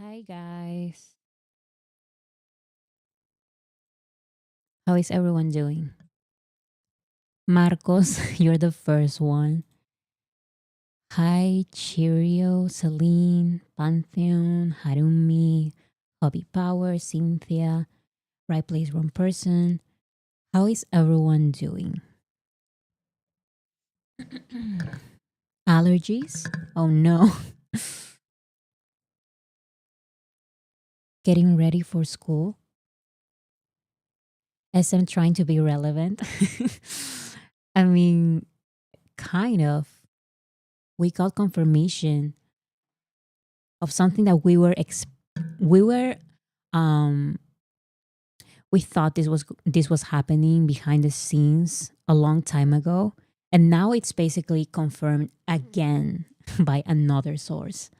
Hi guys. How is everyone doing? Marcos, you're the first one. Hi, Cheerio, Celine, Pantheon, Harumi, Hobby Power, Cynthia, Right Place, Wrong Person. How is everyone doing? Allergies? Oh no. Getting ready for school? SM trying to be relevant? I mean, kind of. We got confirmation of something that we were um we thought this was happening behind the scenes a long time ago, and now it's basically confirmed again by another source.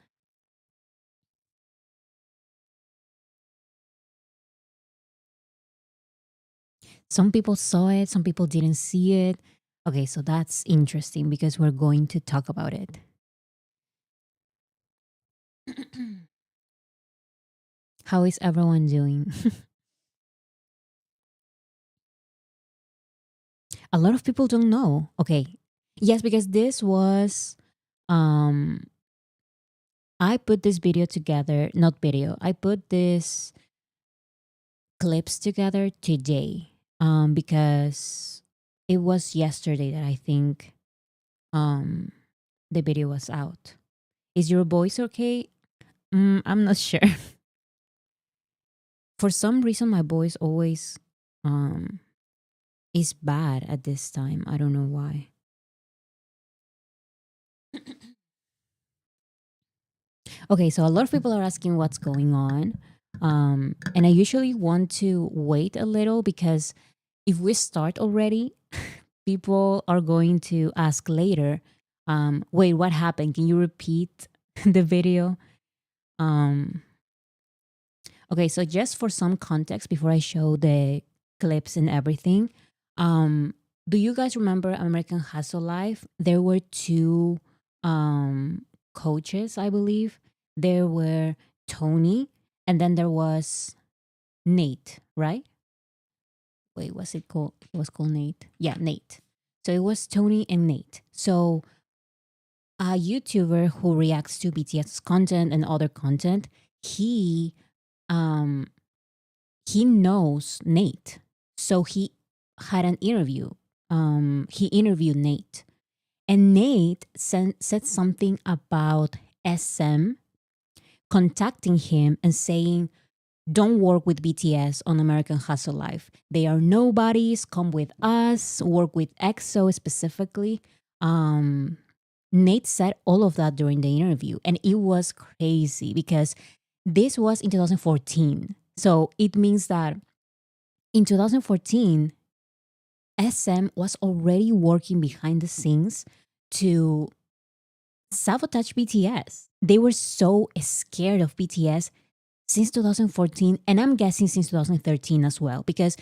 Some people saw it, some people didn't see it. Okay, so that's interesting because we're going to talk about it. How is everyone doing? A lot of people don't know. Okay. Yes, because this was um I put this video together, not video. I put this clips together today because it was yesterday that I think um the video was out. Is your voice okay? I'm not sure. For some reason my voice always um is bad at this time. I don't know why. Okay, so a lot of people are asking what's going on. And I usually want to wait a little because if we start already, people are going to ask later, wait, what happened? Can you repeat the video? Um, okay, so just for some context before I show the clips and everything, um, do you guys remember American Hustle Life? There were two coaches, I believe. There were Tony, and then there was Nate, right? Wait, was it called? It was called Nate. Yeah, Nate. So it was Tony and Nate. So a YouTuber who reacts to BTS content and other content, he um he knows Nate. So he had an interview. He interviewed Nate. And Nate said something about SM contacting him and saying, don't work with BTS on American Hustle Life. They are nobodies. Come with us. Work with EXO specifically. Um, Nate said all of that during the interview, and it was crazy because this was in 2014. So it means that in 2014, SM was already working behind the scenes to sabotage BTS. They were so scared of BTS since 2014, and I'm guessing since 2013 as well, because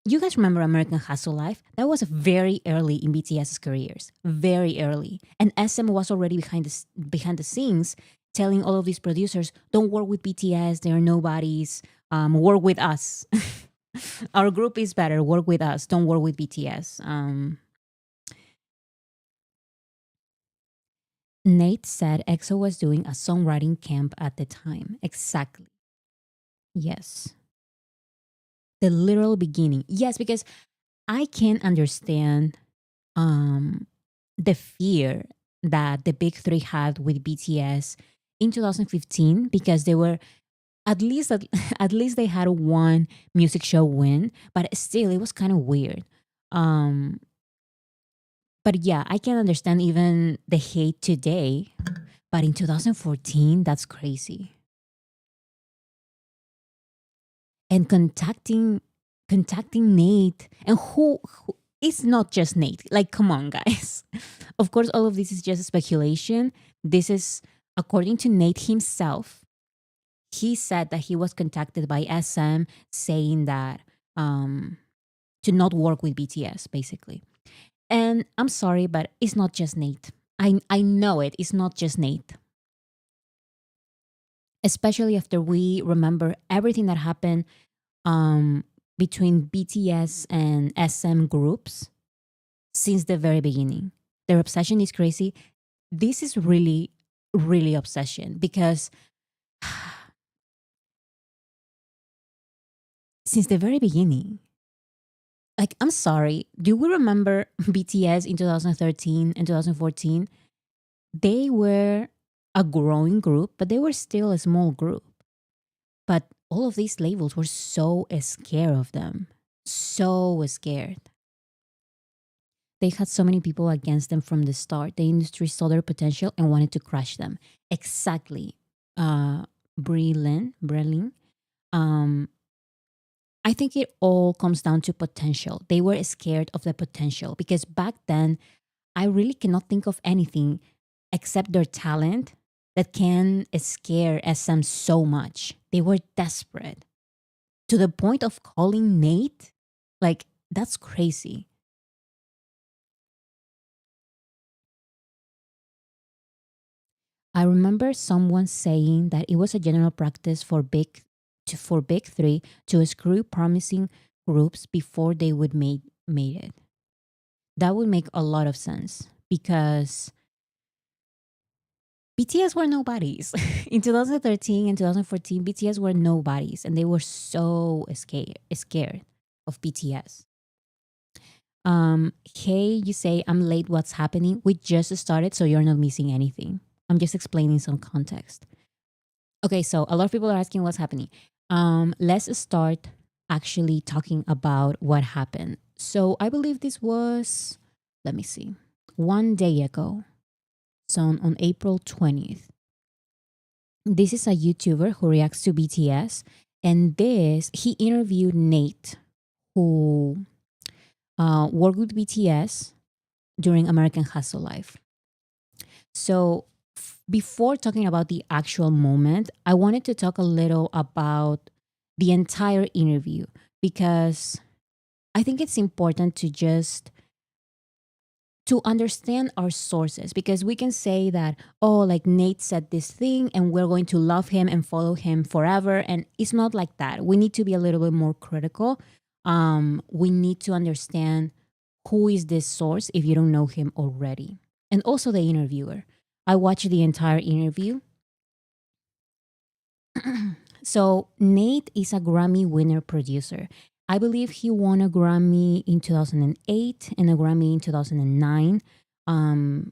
you guys remember American Hustle Life? That was very early in BTS's careers, very early. And SM was already behind the scenes telling all of these producers, don't work with BTS, they are nobodies, work with us. Our group is better, work with us, don't work with BTS. Nate said EXO was doing a songwriting camp at the time. Exactly. Yes. The literal beginning. Yes, because I can understand um, the fear that the big three had with BTS in 2015 because they were at least they had one music show win, but still it was kind of weird. Um, but yeah, I can understand even the hate today, but in 2014, that's crazy. And contacting Nate, and who it's not just Nate. Like, come on, guys. Of course, all of this is just speculation. This is according to Nate himself. He said that he was contacted by SM saying that um, to not work with BTS, basically. And I'm sorry, but it's not just Nate. I know it. It's not just Nate. especially after we remember everything that happened um, between BTS and SM groups since the very beginning. Their obsession is crazy. This is really, really obsession because since the very beginning, like, I'm sorry, do we remember BTS in 2013 and 2014? They were a growing group, but they were still a small group. But all of these labels were so scared of them, so scared. They had so many people against them from the start. The industry saw their potential and wanted to crush them. Exactly. Brelin. Um, I think it all comes down to potential. They were scared of the potential because back then, I really cannot think of anything except their talent that can scare SM so much. They were desperate to the point of calling Nate. Like, that's crazy. I remember someone saying that it was a general practice for big three to screw promising groups before they would made it. That would make a lot of sense because BTS were nobodies. In 2013 and 2014, BTS were nobodies and they were so scared of BTS. Hey, you say I'm late, what's happening? We just started, so you're not missing anything. I'm just explaining some context. Okay, so a lot of people are asking what's happening. Let's start actually talking about what happened. So I believe this was, let me see, 1 day ago. So on April 20th. This is a YouTuber who reacts to BTS. And he interviewed Nate, who worked with BTS during American Hustle Life. So before talking about the actual moment, I wanted to talk a little about the entire interview because I think it's important to understand our sources, because we can say that, oh, like Nate said this thing and we're going to love him and follow him forever. And it's not like that. We need to be a little bit more critical. We need to understand who is this source if you don't know him already. And also the interviewer. I watched the entire interview. So Nate is a Grammy winner producer. I believe he won a Grammy in 2008 and a Grammy in 2009.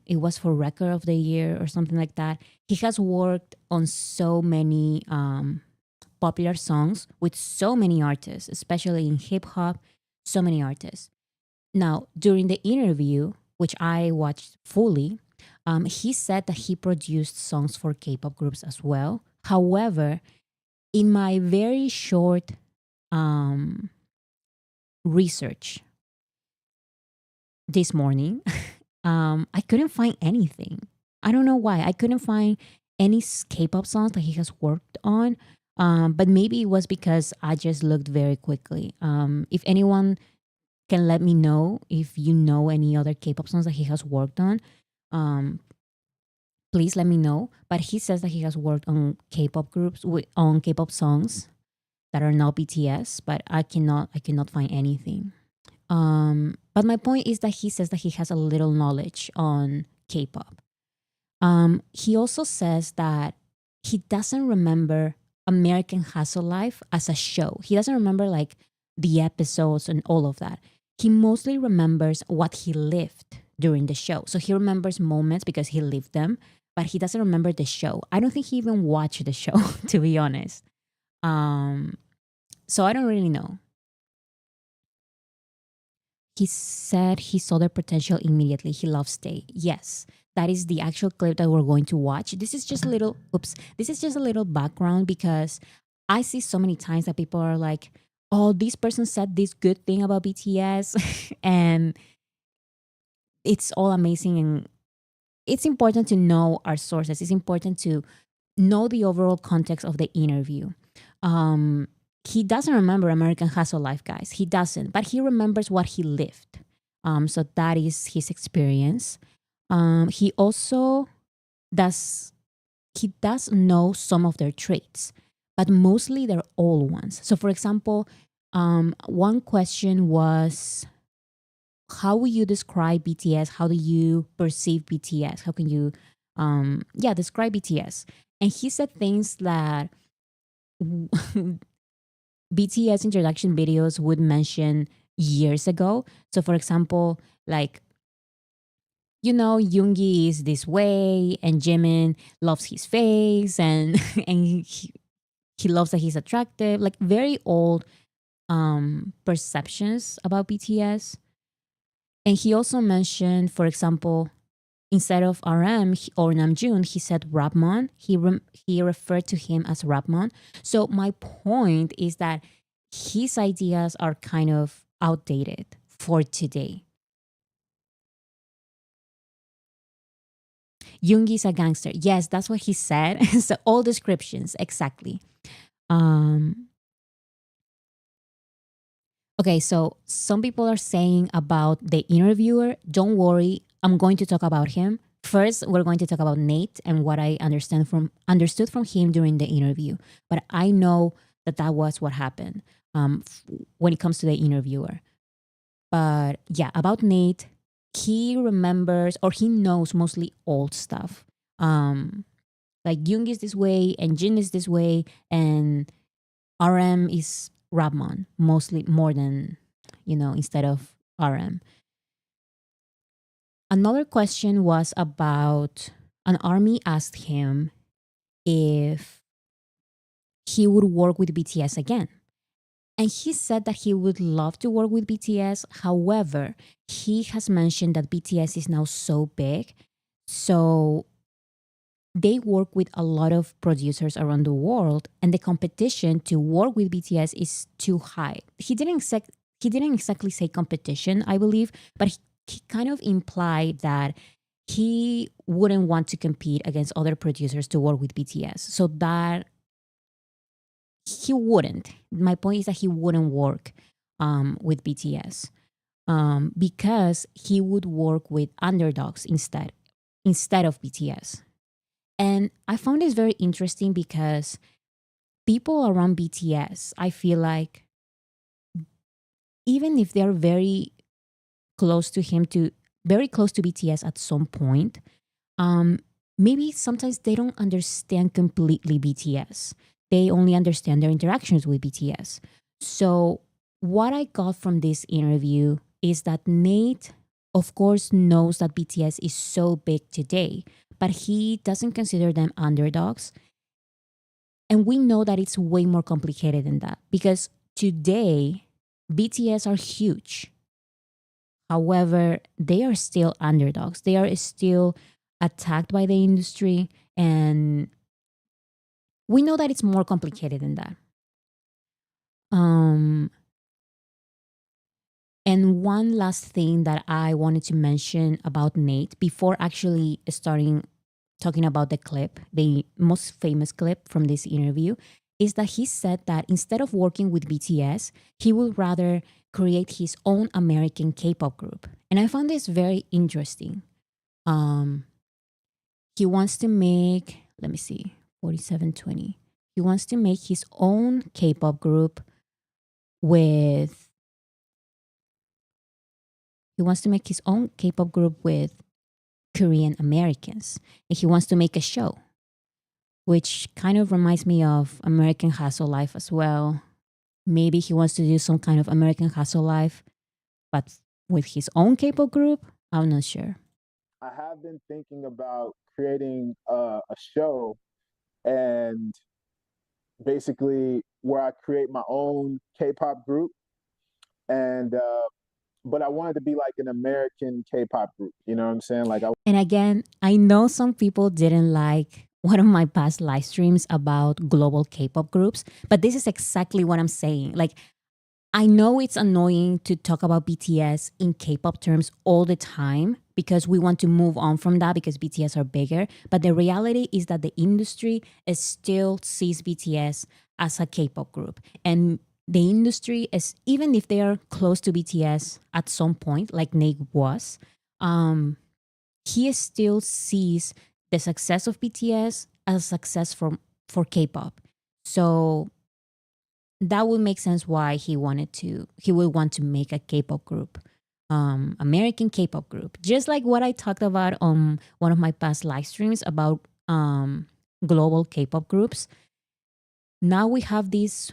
It was for Record of the Year or something like that. He has worked on so many popular songs with so many artists, especially in hip hop, so many artists. Now, during the interview, which I watched fully, he said that he produced songs for K-pop groups as well. However, in my very short um, research this morning, I couldn't find anything. I don't know why. I couldn't find any K-pop songs that he has worked on. But maybe it was because I just looked very quickly. If anyone can let me know if you know any other K-pop songs that he has worked on, um, please let me know. But he says that he has worked on K-pop groups on K-pop songs that are not BTS, but I cannot find anything. But my point is that he says that he has a little knowledge on K-pop. He also says that he doesn't remember American Hustle Life as a show. He doesn't remember like the episodes and all of that. He mostly remembers what he lived during the show. So he remembers moments because he lived them, but he doesn't remember the show. I don't think he even watched the show, to be honest. Um, so I don't really know. He said he saw their potential immediately. He loves Stay. Yes, that is the actual clip that we're going to watch. This is just a little, oops, this is just a little background because I see so many times that people are like, oh, this person said this good thing about BTS and it's all amazing. And it's important to know our sources. It's important to know the overall context of the interview. Um, he doesn't remember American Hustle Life, guys. He doesn't, but he remembers what he lived. So that is his experience. He also does. he does know some of their traits, but mostly they're old ones. So, for example, one question was, how will you describe BTS? How do you perceive BTS? How can you, describe BTS? And he said things that BTS introduction videos would mention years ago. So, for example, like, Yoongi is this way, and Jimin loves his face, and and he loves that he's attractive. Like very old perceptions about BTS. And he also mentioned, for example, instead of RM or Namjoon, he said Rapmon. He referred to him as Rapmon. So my point is that his ideas are kind of outdated for today. Yoongi is a gangster. Yes, that's what he said. So all descriptions, exactly. Um, okay, so some people are saying about the interviewer. Don't worry, I'm going to talk about him. First, we're going to talk about Nate and what I understood from him during the interview. But I know that was what happened when it comes to the interviewer. But yeah, about Nate, he remembers or he knows mostly old stuff. Like Jung is this way and Jin is this way and RM is Rabmon mostly more than, instead of RM. Another question was about an army asked him if he would work with BTS again. And he said that he would love to work with BTS. However, he has mentioned that BTS is now so big. So they work with a lot of producers around the world, and the competition to work with BTS is too high. He didn't exactly say competition, I believe, but he kind of implied that he wouldn't want to compete against other producers to work with BTS. So that he wouldn't. My point is that he wouldn't work with BTS because he would work with underdogs instead of BTS. And I found this very interesting because people around BTS, I feel like even if they're close to him to very close to BTS at some point, um, maybe sometimes they don't understand completely BTS. They only understand their interactions with BTS. So what I got from this interview is that Nate, of course, knows that BTS is so big today, but he doesn't consider them underdogs. And we know that it's way more complicated than that because today BTS are huge. However, they are still underdogs. They are still attacked by the industry. And we know that it's more complicated than that. And one last thing that I wanted to mention about Nate before actually starting talking about the clip, the most famous clip from this interview, is that he said that instead of working with BTS, he would rather create his own American K-pop group. And I found this very interesting. He wants to make, let me see, 4720. He wants to make his own K-pop group with he wants to make his own K-pop group with Korean Americans. And he wants to make a show, which kind of reminds me of American Hustle Life as well. Maybe he wants to do some kind of American Hustle Life, but with his own K-pop group. I'm not sure. I have been thinking about creating a show and basically where I create my own K-pop group, and but I wanted to be like an American K-pop group. You know what I'm saying? Like I And again, I know some people didn't like one of my past live streams about global K-pop groups, but this is exactly what I'm saying. Like I know it's annoying to talk about BTS in K-pop terms all the time because we want to move on from that because BTS are bigger. But the reality is that the industry is still sees BTS as a K-pop group. And the industry is, even if they are close to BTS at some point, like Nate was, he still sees the success of BTS a success for K-pop. So that would make sense why he would want to make a K-pop group, American K-pop group, just like what I talked about on one of my past live streams about global K-pop groups. Now we have these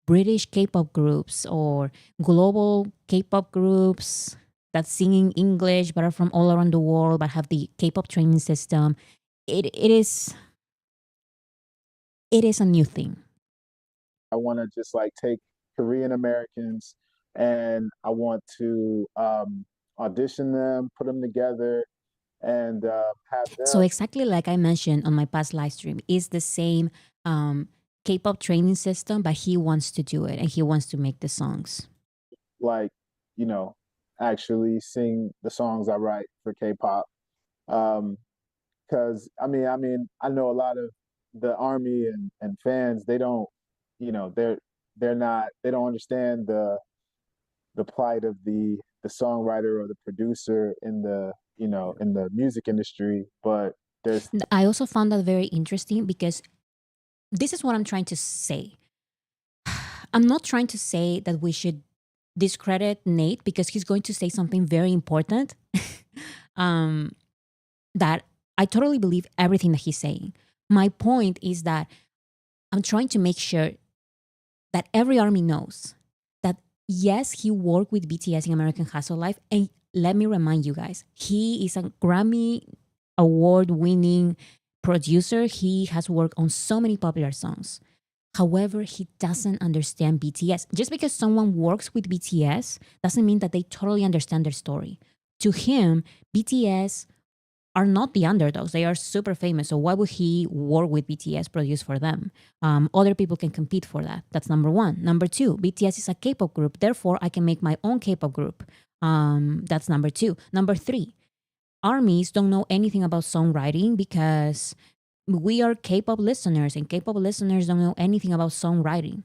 British K-pop groups or global K-pop groups that sing in English but are from all around the world but have the K-pop training system. It is a new thing. I want to just like take Korean Americans and I want to audition them, put them together, and have So them exactly like I mentioned on my past live stream, is the same um, K-pop training system, but he wants to do it and he wants to make the songs. like, you know, actually sing the songs I write for K-pop. Um, because I know a lot of the army and fans. They don't, they're not. They don't understand the plight of the songwriter or the producer in the music industry. But there's I also found that very interesting because this is what I'm trying to say. I'm not trying to say that we should discredit Nate because he's going to say something very important. um, that I totally believe everything that he's saying. My point is that I'm trying to make sure that every army knows that yes, he worked with BTS in American Hustle Life. And let me remind you guys, he is a Grammy award winning producer. He has worked on so many popular songs. However, he doesn't understand BTS. Just because someone works with BTS doesn't mean that they totally understand their story. To him, BTS are not the underdogs. They are super famous. So why would he work with BTS, produce for them? Other people can compete for that. That's number one. Number two, BTS is a K-pop group. Therefore, I can make my own K-pop group. That's number two. Number three, armies don't know anything about songwriting because we are K-pop listeners, and K-pop listeners don't know anything about songwriting.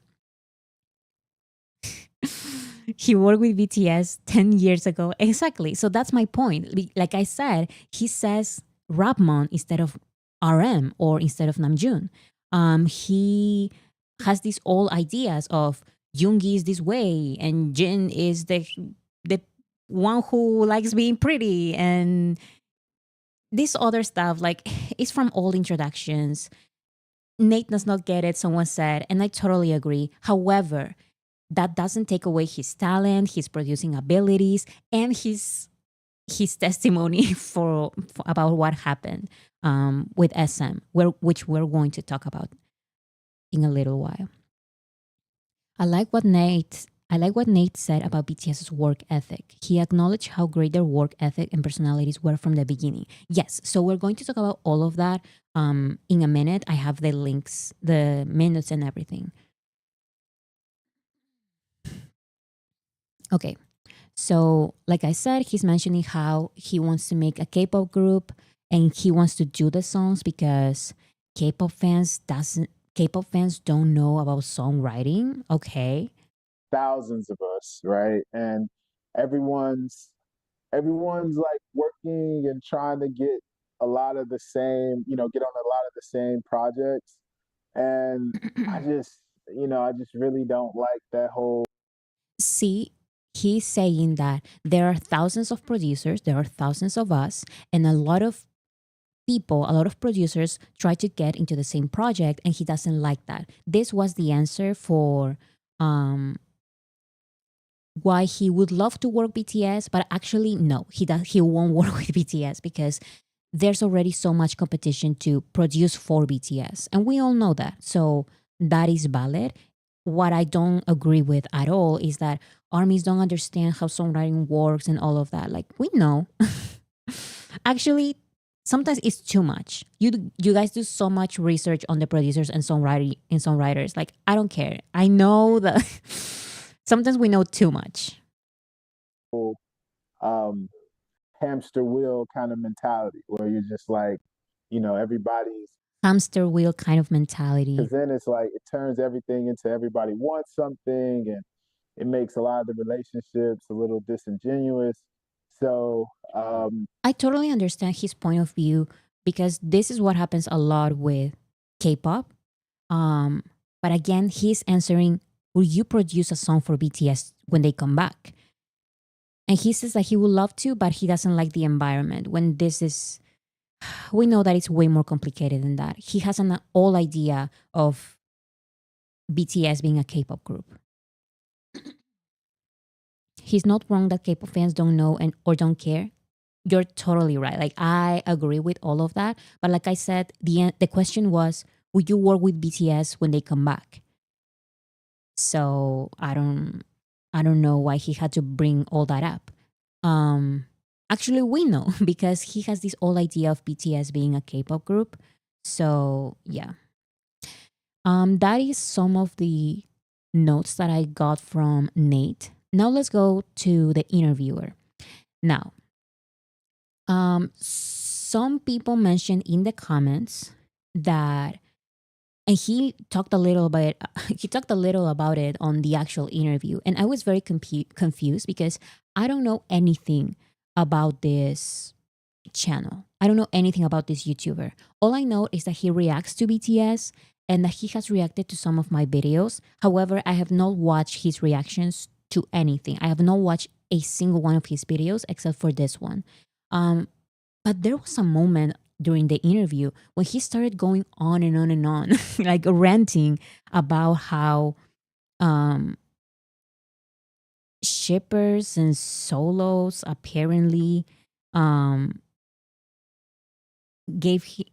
He worked with BTS 10 years ago. Exactly. So that's my point. Like I said, he says Rapmon instead of RM or instead of Namjoon. He has these old ideas of Yoongi is this way and Jin is the one who likes being pretty and this other stuff. Like it's from old introductions. Nate does not get it, someone said, and I totally agree. However, that doesn't take away his talent, his producing abilities, and his testimony for about what happened with SM, which we're going to talk about in a little while. I like what Nate. I like what Nate said about BTS's work ethic. He acknowledged how great their work ethic and personalities were from the beginning. Yes, so we're going to talk about all of that in a minute. I have the links, the minutes, and everything. Okay, so, like I said, he's mentioning how he wants to make a K-pop group and he wants to do the songs because K-pop fans don't know about songwriting. Okay. thousands of us, right? And everyone's everyone's like working and trying to get a lot of the same, get on a lot of the same projects. And I just, I just really don't like that whole See, he's saying that there are thousands of producers, there are thousands of us, and a lot of people, a lot of producers try to get into the same project, and he doesn't like that. This was the answer for um, why he would love to work BTS, but actually no, he won't work with BTS because there's already so much competition to produce for BTS. And we all know that. So that is valid. What I don't agree with at all is that armies don't understand how songwriting works and all of that. Like we know. Actually, sometimes it's too much. You guys do so much research on the producers and songwriters. Like I don't care. I know that sometimes we know too much. um, hamster wheel kind of mentality where you're just like, everybody's, Hamster wheel kind of mentality. because then it's like it turns everything into everybody wants something and it makes a lot of the relationships a little disingenuous. So, I totally understand his point of view because this is what happens a lot with K-pop. Um, but again, he's answering, will you produce a song for BTS when they come back? And he says that he would love to, but he doesn't like the environment. When this is, we know that it's way more complicated than that. He has an all idea of BTS being a K-pop group. He's not wrong that K-pop fans don't know and or don't care. You're totally right. Like I agree with all of that. But like I said, the question was, would you work with BTS when they come back? So I don't know why he had to bring all that up. Um Actually we know because he has this whole idea of BTS being a K-pop group. So yeah. That is some of the notes that I got from Nate. Now let's go to the interviewer. Now, some people mentioned in the comments that, and he talked a little about he talked a little about it on the actual interview, and I was very confused because I don't know anything about this channel. I don't know anything about this YouTuber. All I know is that he reacts to BTS and that he has reacted to some of my videos. However, I have not watched his reactions to anything. I have not watched a single one of his videos except for this one. Um, but there was a moment during the interview when he started going on and on and on, like ranting about how um, shippers and solos apparently um,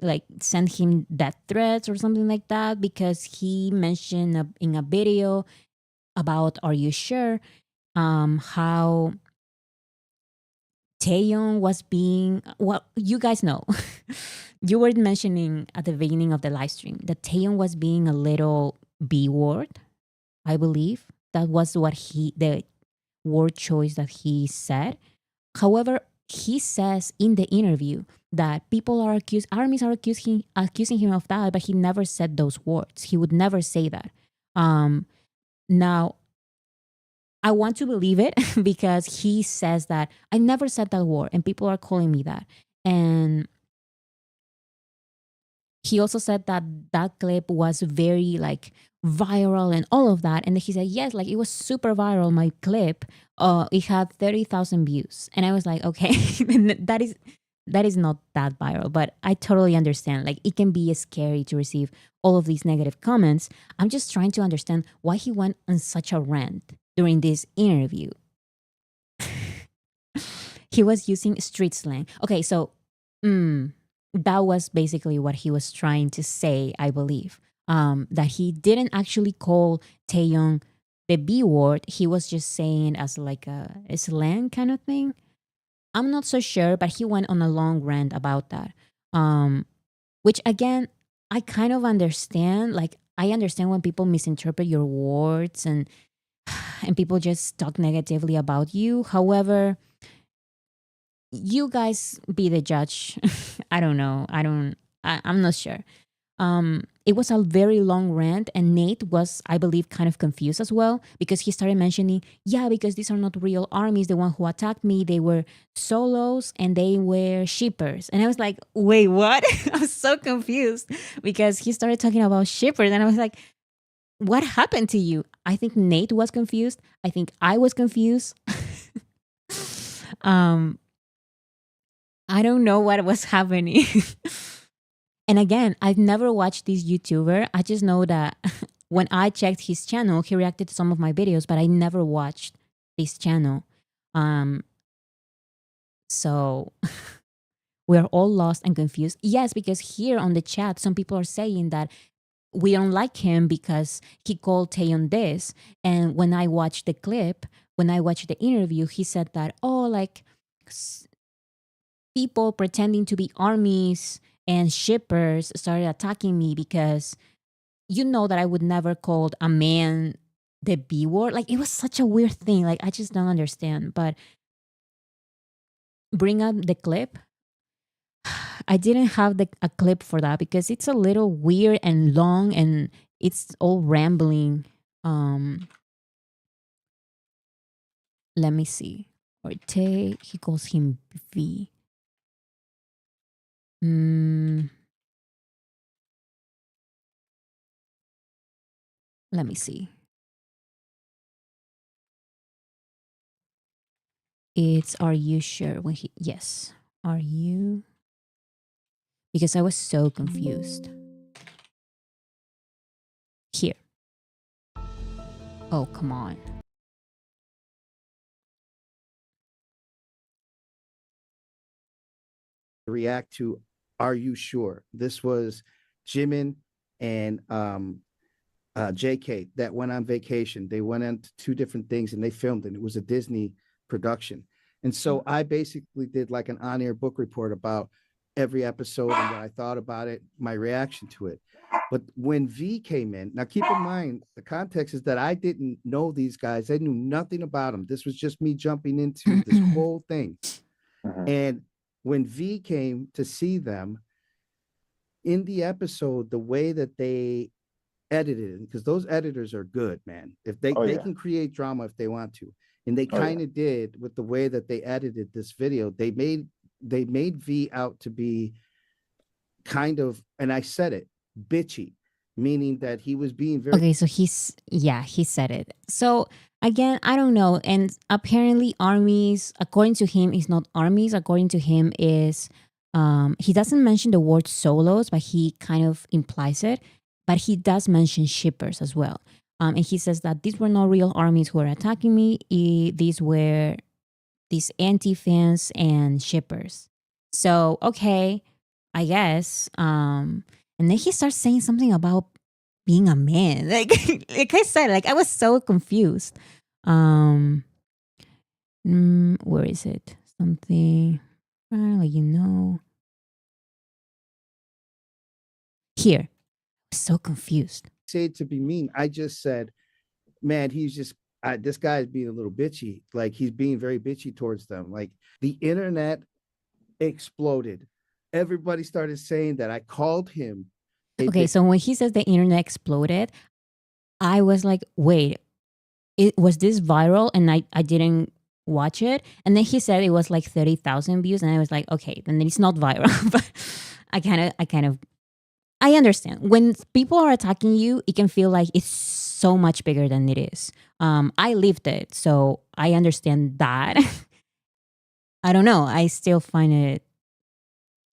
like sent him death threats or something like that because he mentioned in a video about Are You Sure, how Taeyong was being, well, you guys know. You were mentioning at the beginning of the live stream that Taeyong was being a little B word, I believe. That was what the word choice that he said. However, he says in the interview that armies are accusing him of that, but he never said those words. He would never say that. Now, I want to believe it because he says that I never said that word and people are calling me that. And he also said that that clip was very like viral and all of that. And then he said, yes, like it was super viral, my clip. It had 30,000 views. And I was like, okay, that is not that viral, but I totally understand. Like it can be scary to receive all of these negative comments. I'm just trying to understand why he went on such a rant during this interview. He was using street slang. Okay, so that was basically what he was trying to say, I believe. That he didn't actually call Taeyong the B word. He was just saying as like a slang kind of thing. I'm not so sure, but he went on a long rant about that. Which again, I kind of understand. Like I understand when people misinterpret your words and people just talk negatively about you. However, you guys be the judge. I don't know. I'm not sure. It was a very long rant, and Nate was, I believe, kind of confused as well because he started mentioning, yeah, because these are not real armies. The one who attacked me, they were solos and they were shippers. And I was like, wait, what? I was so confused because he started talking about shippers, and I was like, what happened to you? I think Nate was confused. I think I was confused. um, I don't know what was happening. And again, I've never watched this YouTuber. I just know that when I checked his channel, he reacted to some of my videos, but I never watched this channel. Um, so we are all lost and confused. Yes, because here on the chat, some people are saying that we don't like him because he called Taeyeon this. And when I watched the clip, when I watched the interview, he said that, oh, like people pretending to be armies and shippers started attacking me because you know that I would never call a man the B word. Like it was such a weird thing. Like I just don't understand. But bring up the clip. I didn't have a clip for that because it's a little weird and long and it's all rambling. Let me see. Or he calls him V. Let me see. It's Are You Sure? When he Yes. Are you? Because I was so confused. Here. Oh, come on. react to Are You Sure? This was Jimin and JK that went on vacation. They went into two different things and they filmed it. It was a Disney production. And so I basically did like an on air book report about every episode and what I thought about it, my reaction to it. But when V came in, now keep in mind, the context is that I didn't know these guys. I knew nothing about them. This was just me jumping into this whole thing. Mhm. And when V came to see them in the episode, the way that they edited it, because those editors are good, man. If they Oh they yeah. can create drama if they want to, and they Oh yeah. kind of did with the way that they edited this video. They made V out to be kind of, and I said it, bitchy, meaning that he was being very Okay, so he said it. So again, I don't know. And apparently armies, according to him, is not armies. According to him is he doesn't mention the word solos, but he kind of implies it. But he does mention shippers as well. And he says that these were not real armies who were attacking me. These were these anti-fans and shippers. So okay, I guess. And then he starts saying something about being a man. Like I said, like I was so confused. Um where is it? Something like here. So confused. say to be mean. I just said, man, this guy is being a little bitchy. Like he's being very bitchy towards them. Like the internet exploded. Everybody started saying that I called him a Okay, bit. so when he says the internet exploded, I was like, wait, it was this viral and I didn't watch it. And then he said it was like 30,000 views and I was like, okay, then it's not viral. But I kind of I understand. When people are attacking you, it can feel like it's so much bigger than it is. I lived it, so I understand that. I don't know. I still find it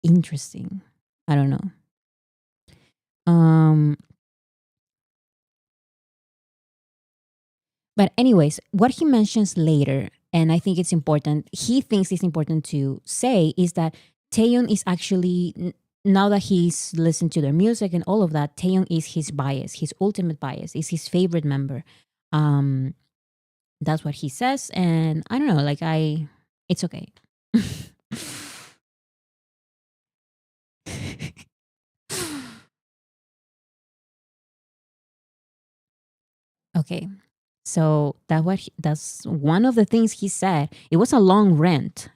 interesting. I don't know. Um, but anyways, what he mentions later, and I think it's important. He thinks it's important to say is that Taeyong is actually now that he's listened to their music and all of that. Taeyong is his bias, his ultimate bias, is his favorite member. Um, That's what he says, and I don't know, like it's okay. Okay. So that's one of the things he said. It was a long rant.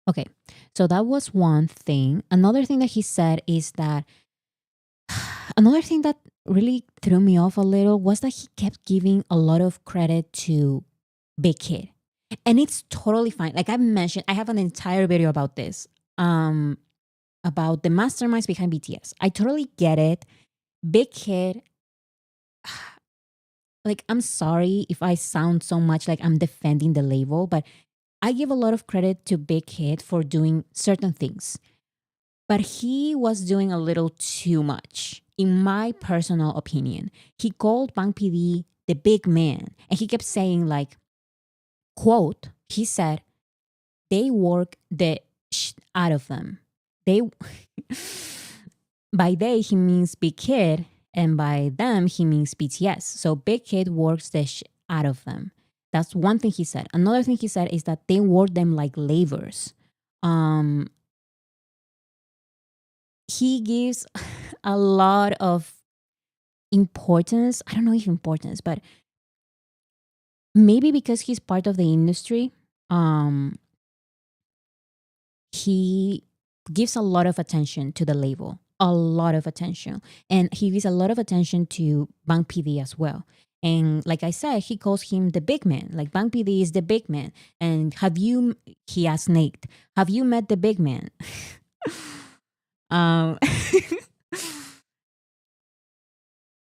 Okay. So that was one thing. Another thing that he said is that another thing that really threw me off a little was that he kept giving a lot of credit to Big Kid. And it's totally fine. Like I mentioned, I have an entire video about this. About the masterminds behind BTS. I totally get it. Big Kid, like I'm sorry if I sound so much like I'm defending the label, but I give a lot of credit to Big Kid for doing certain things. But he was doing a little too much, in my personal opinion. He called Bang PD the big man, and he kept saying like, quote, he said, they work the out of them. They by they he means Big Kid, and by them he means BTS. So Big Kid works the out of them. That's one thing he said. Another thing he said is that they work them like labors. Um, he gives a lot of importance. I don't know if importance, but maybe because he's part of the industry, um, he gives a lot of attention to the label, a lot of attention, and he gives a lot of attention to Bang PD as well. And like I said, he calls him the big man. Like Bang PD is the big man. And he asked Nate, have you met the big man? um,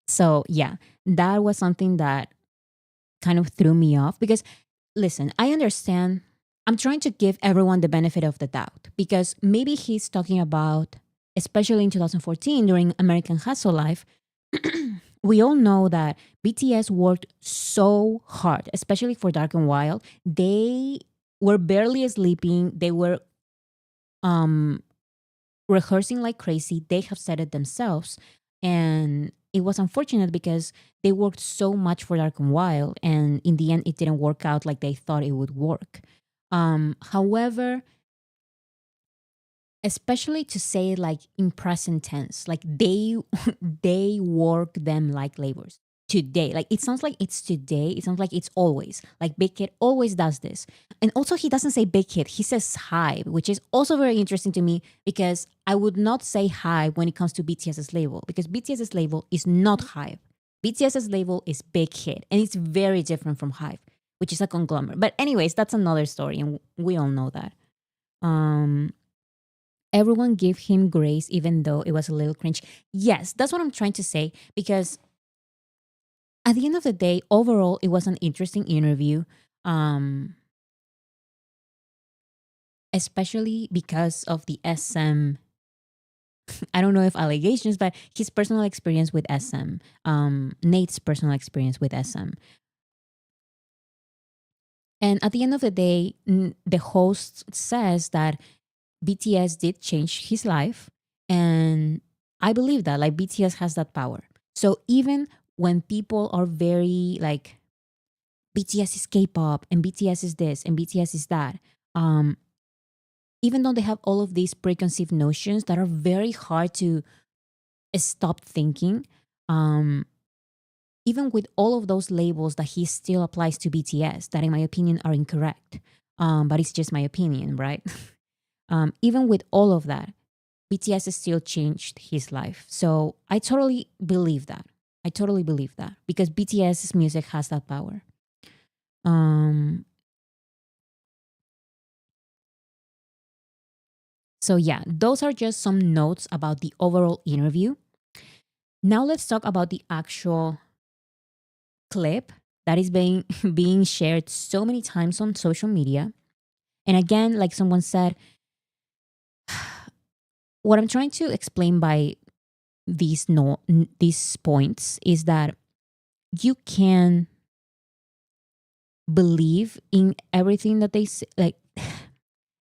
so yeah, that was something that kind of threw me off because listen, I understand. I'm trying to give everyone the benefit of the doubt because maybe he's talking about, especially in 2014 during American Hustle Life, we all know that BTS worked so hard, especially for Dark and Wild. They were barely sleeping. They were um, rehearsing like crazy. They have said it themselves. And it was unfortunate because they worked so much for Dark and Wild. And in the end, it didn't work out like they thought it would work. However, especially to say it like in present tense, like they they work them like labors today. Like it sounds like it's today. It sounds like it's always like Big Kid always does this. And also he doesn't say Big Kid, he says Hive, which is also very interesting to me because I would not say Hive when it comes to BTS's label because BTS's label is not Hive. BTS's label is Big Hit and it's very different from Hive, which is a conglomerate. But anyways, that's another story and we all know that. Um Everyone gave him grace even though it was a little cringe. Yes, that's what I'm trying to say because at the end of the day, overall, it was an interesting interview, um, especially because of the SM. I don't know if allegations, but his personal experience with SM, Nate's personal experience with SM. And at the end of the day, the host says that BTS did change his life. And I believe that, like, BTS has that power. So even when people are very like, BTS is K pop and BTS is this and BTS is that, um, even though they have all of these preconceived notions that are very hard to stop thinking, um, even with all of those labels that he still applies to BTS, that in my opinion are incorrect. But it's just my opinion, right? Even with all of that, BTS has still changed his life. So I totally believe that. I totally believe that because BTS's music has that power. Um, so yeah, those are just some notes about the overall interview. Now let's talk about the actual clip that is being being shared so many times on social media. And again, like someone said, what I'm trying to explain by these points is that you can believe in everything that they say. Like,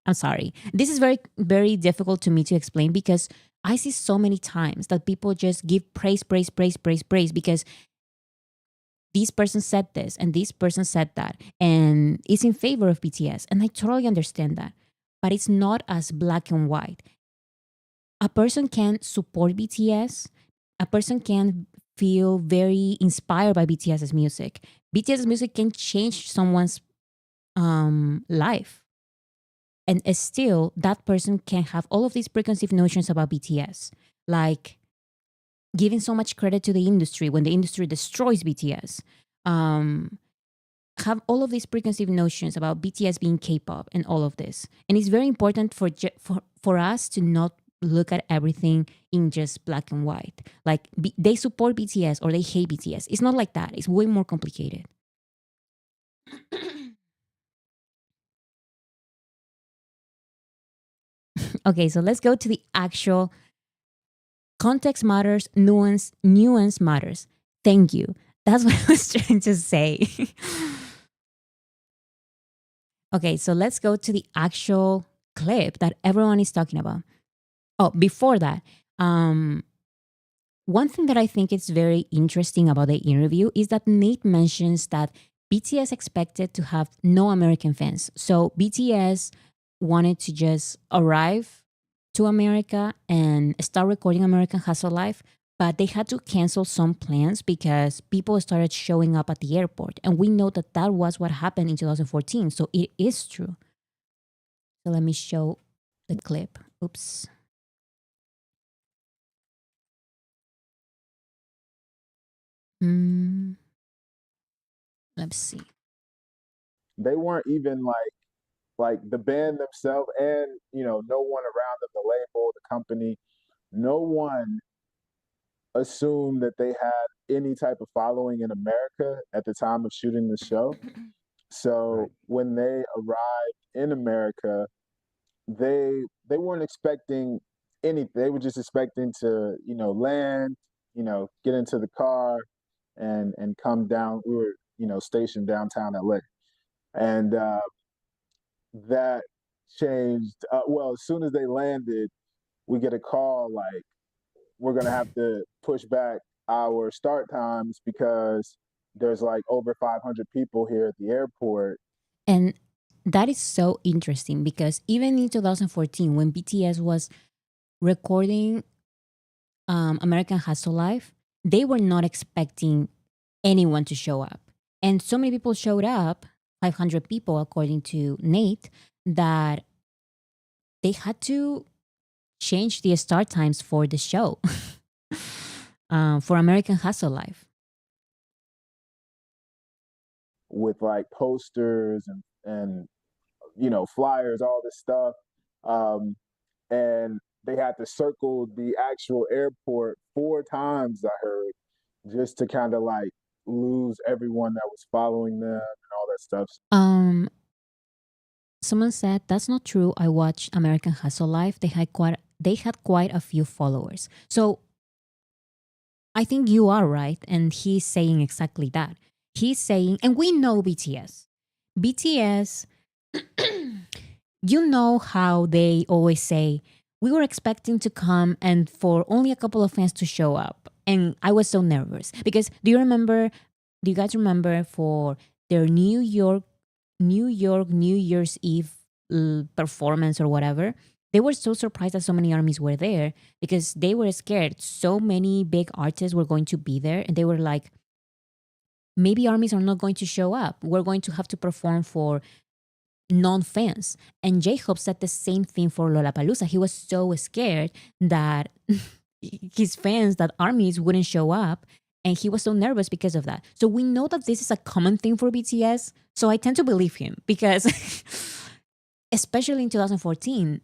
I'm sorry, this is very very difficult to me to explain because I see so many times that people just give praise, praise, praise, praise, praise because this person said this and this person said that and is in favor of BTS. And I totally understand that. But it's not as black and white. A person can support BTS, a person can feel very inspired by BTS's music. BTS's music can change someone's life. And still, that person can have all of these preconceived notions about BTS. Like giving so much credit to the industry when the industry destroys BTS. Um, have all of these preconceived notions about BTS being K-pop and all of this. And it's very important for us to not look at everything in just black and white. Like they support BTS or they hate BTS. It's not like that. It's way more complicated. Okay, so let's go to the actual context matters, nuance matters. Thank you. That's what I was trying to say. Okay, so let's go to the actual clip that everyone is talking about. Oh, before that, one thing that I think is very interesting about the interview is that Nate mentions that BTS expected to have no American fans. So BTS wanted to just arrive to America and start recording American Hustle Life, but they had to cancel some plans because people started showing up at the airport. And we know that that was what happened in 2014. So it is true. So let me show the clip. Oops. Mm. Let's see. They weren't even like the band themselves, and no one around them, the label, the company, no one assumed that they had any type of following in America at the time of shooting the show. So Right. when they arrived in America, they weren't expecting anything. They were just expecting to, land, get into the car and come down. We were, stationed downtown LA. And that changed. Well, as soon as they landed, we get a call like we're gonna have to push back our start times because there's like over 500 people here at the airport. And that is so interesting because even in 2014, when BTS was recording American Hustle Life, they were not expecting anyone to show up. And so many people showed up, 500 people, according to Nate, that they had to change the start times for the show for American Hustle Life. With like posters and flyers, all this stuff, um, and they had to circle the actual airport 4 times. I heard just to kind of like lose everyone that was following them and all that stuff. Um, Someone said that's not true. I watched American Hustle Life. They had quite a few followers. So I think you are right, and he's saying exactly that. He's saying, and we know BTS. BTS, you know how they always say, we were expecting to come and for only a couple of fans to show up. And I was so nervous because do you guys remember for their New Year's Eve performance or whatever? They were so surprised that so many armies were there because they were scared. So many big artists were going to be there, and they were like, maybe armies are not going to show up. We're going to have to perform for non-fans. And J-Hope said the same thing for Lollapalooza. He was so scared that his fans, that armies wouldn't show up. And he was so nervous because of that. So we know that this is a common thing for BTS. So I tend to believe him because, especially in 2014,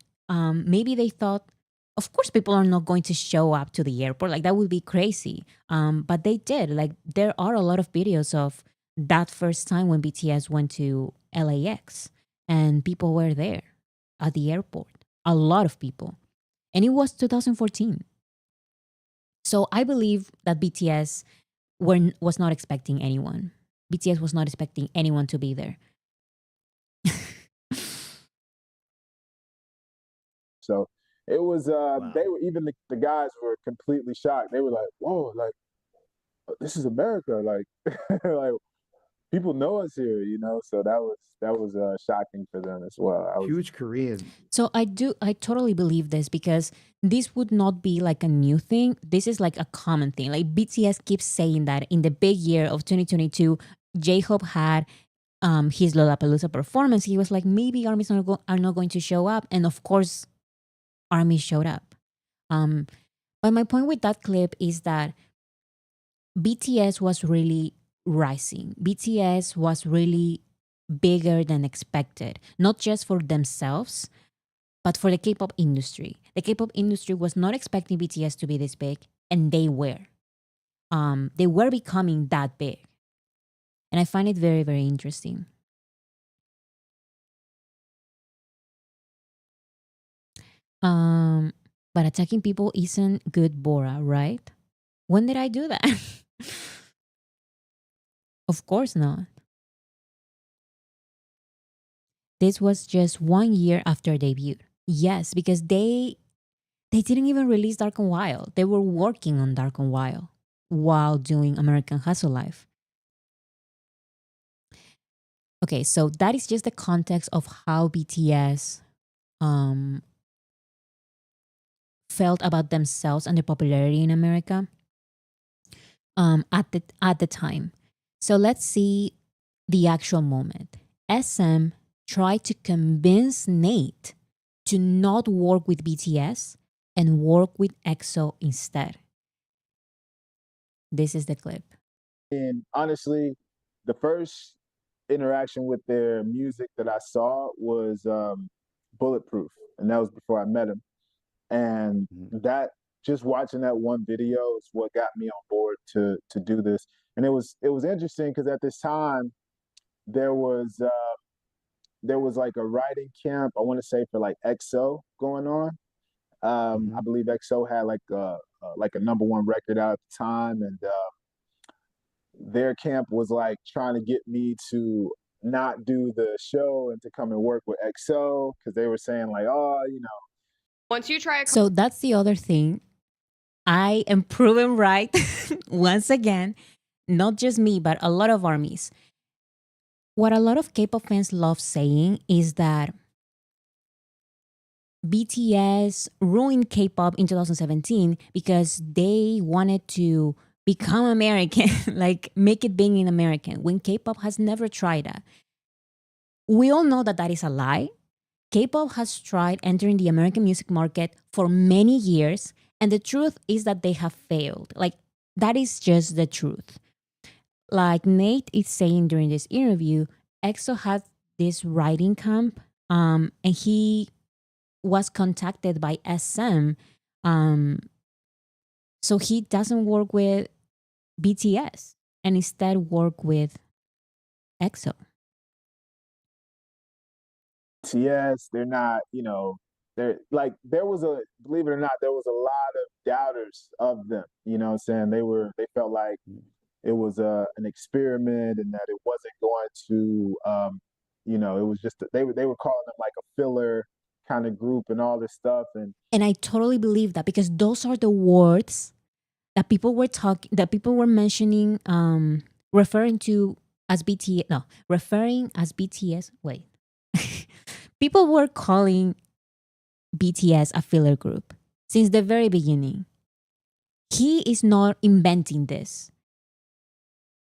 maybe they thought, of course, people are not going to show up to the airport. Like, that would be crazy. But they did. Like, there are a lot of videos of that first time when BTS went to LAX and people were there at the airport. A lot of people. And it was 2014. So I believe that BTS was not expecting anyone. BTS was not expecting anyone to be there. So it was Wow. they were, even the guys were completely shocked. They were like, whoa, like this is America, like like people know us here, so that was shocking for them as well. I was Huge Korean. So I totally believe this because this would not be like a new thing. This is like a common thing. Like BTS keeps saying that in the big year of 2022, J-Hope had his Lollapalooza performance. He was like, maybe armies are not going to show up. And of course, armies showed up. But my point with that clip is that BTS was really rising. BTS was really bigger than expected, not just for themselves, but for the K-pop industry. The K-pop industry was not expecting BTS to be this big, and they were. They were becoming that big. And I find it very, very interesting. But attacking people isn't good, Bora, right? When did I do that? Of course not. This was just 1 year after debut. Yes, because they didn't even release Dark and Wild. They were working on Dark and Wild while doing American Hustle Life. Okay, so that is just the context of how BTS felt about themselves and their popularity in America at the time. So let's see the actual moment. SM tried to convince Nate to not work with BTS and work with EXO instead. This is the clip. And honestly, the first interaction with their music that I saw was Bulletproof, and that was before I met him. And Mhm. that just watching that one video is what got me on board to do this. And it was interesting because at this time there was uh, there was like a writing camp. I want to say for like EXO going on. I Mhm. believe EXO had like a number one record out at the time, and their camp was like trying to get me to not do the show and to come and work with EXO because they were saying like, oh, Once you try so that's the other thing. I am proven right once again, not just me, but a lot of armies. What a lot of K-pop fans love saying is that BTS ruined K-pop in 2017 because they wanted to become American, like make it big in American, when K-pop has never tried that. We all know that that is a lie. K-pop has tried entering the American music market for many years, and the truth is that they have failed. Like, that is just the truth. Like Nate is saying during this interview, EXO had this writing camp, and he was contacted by SM. Um, so he doesn't work with BTS and instead work with EXO. yes, they're not, they're like there was a believe it or not, there was a lot of doubters of them. You know what I'm saying? They felt like it was an experiment and that it wasn't going to it was just they were calling them like a filler kind of group and all this stuff. And I totally believe that because those are the words that people were mentioning, referring to as BTS. No, referring as BTS. Wait, people were calling BTS a filler group since the very beginning. He is not inventing this.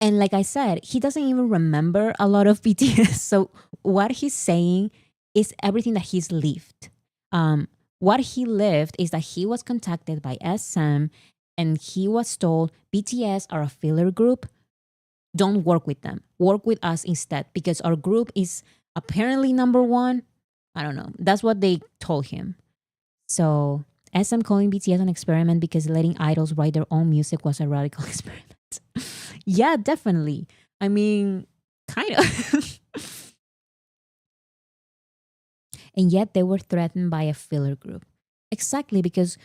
And like I said, he doesn't even remember a lot of BTS. So what he's saying is everything that he's lived. What he lived is that he was contacted by SM and he was told BTS are a filler group. Don't work with them. Work with us instead because our group is apparently number one. I don't know. That's what they told him. So SM calling BTS an experiment because letting idols write their own music was a radical experiment. Yeah, definitely. I mean, kind of. And yet they were threatened by a filler group. Exactly because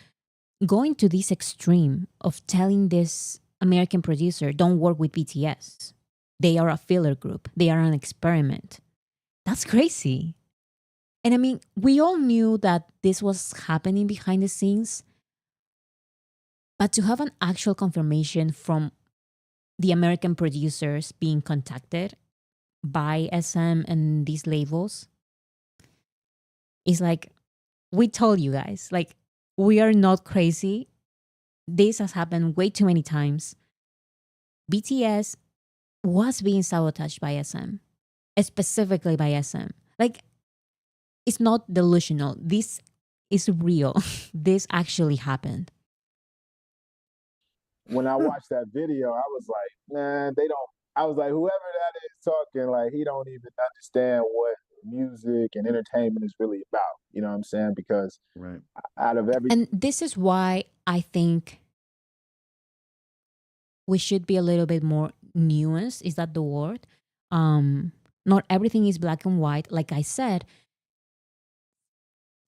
going to this extreme of telling this American producer, don't work with BTS. They are a filler group. They are an experiment. That's crazy. And I mean, we all knew that this was happening behind the scenes, but to have an actual confirmation from the American producers being contacted by SM and these labels is like, we told you guys, like, we are not crazy. This has happened way too many times. BTS was being sabotaged by SM, specifically by SM. Like, it's not delusional. This is real. This actually happened. When I watched that video, I was like, man, they don't. I was like, whoever that is talking, like he don't even understand what music and entertainment is really about. You know what I'm saying? Because Right. out of every And this is why I think we should be a little bit more nuanced. Is that the word? Not everything is black and white. Like I said,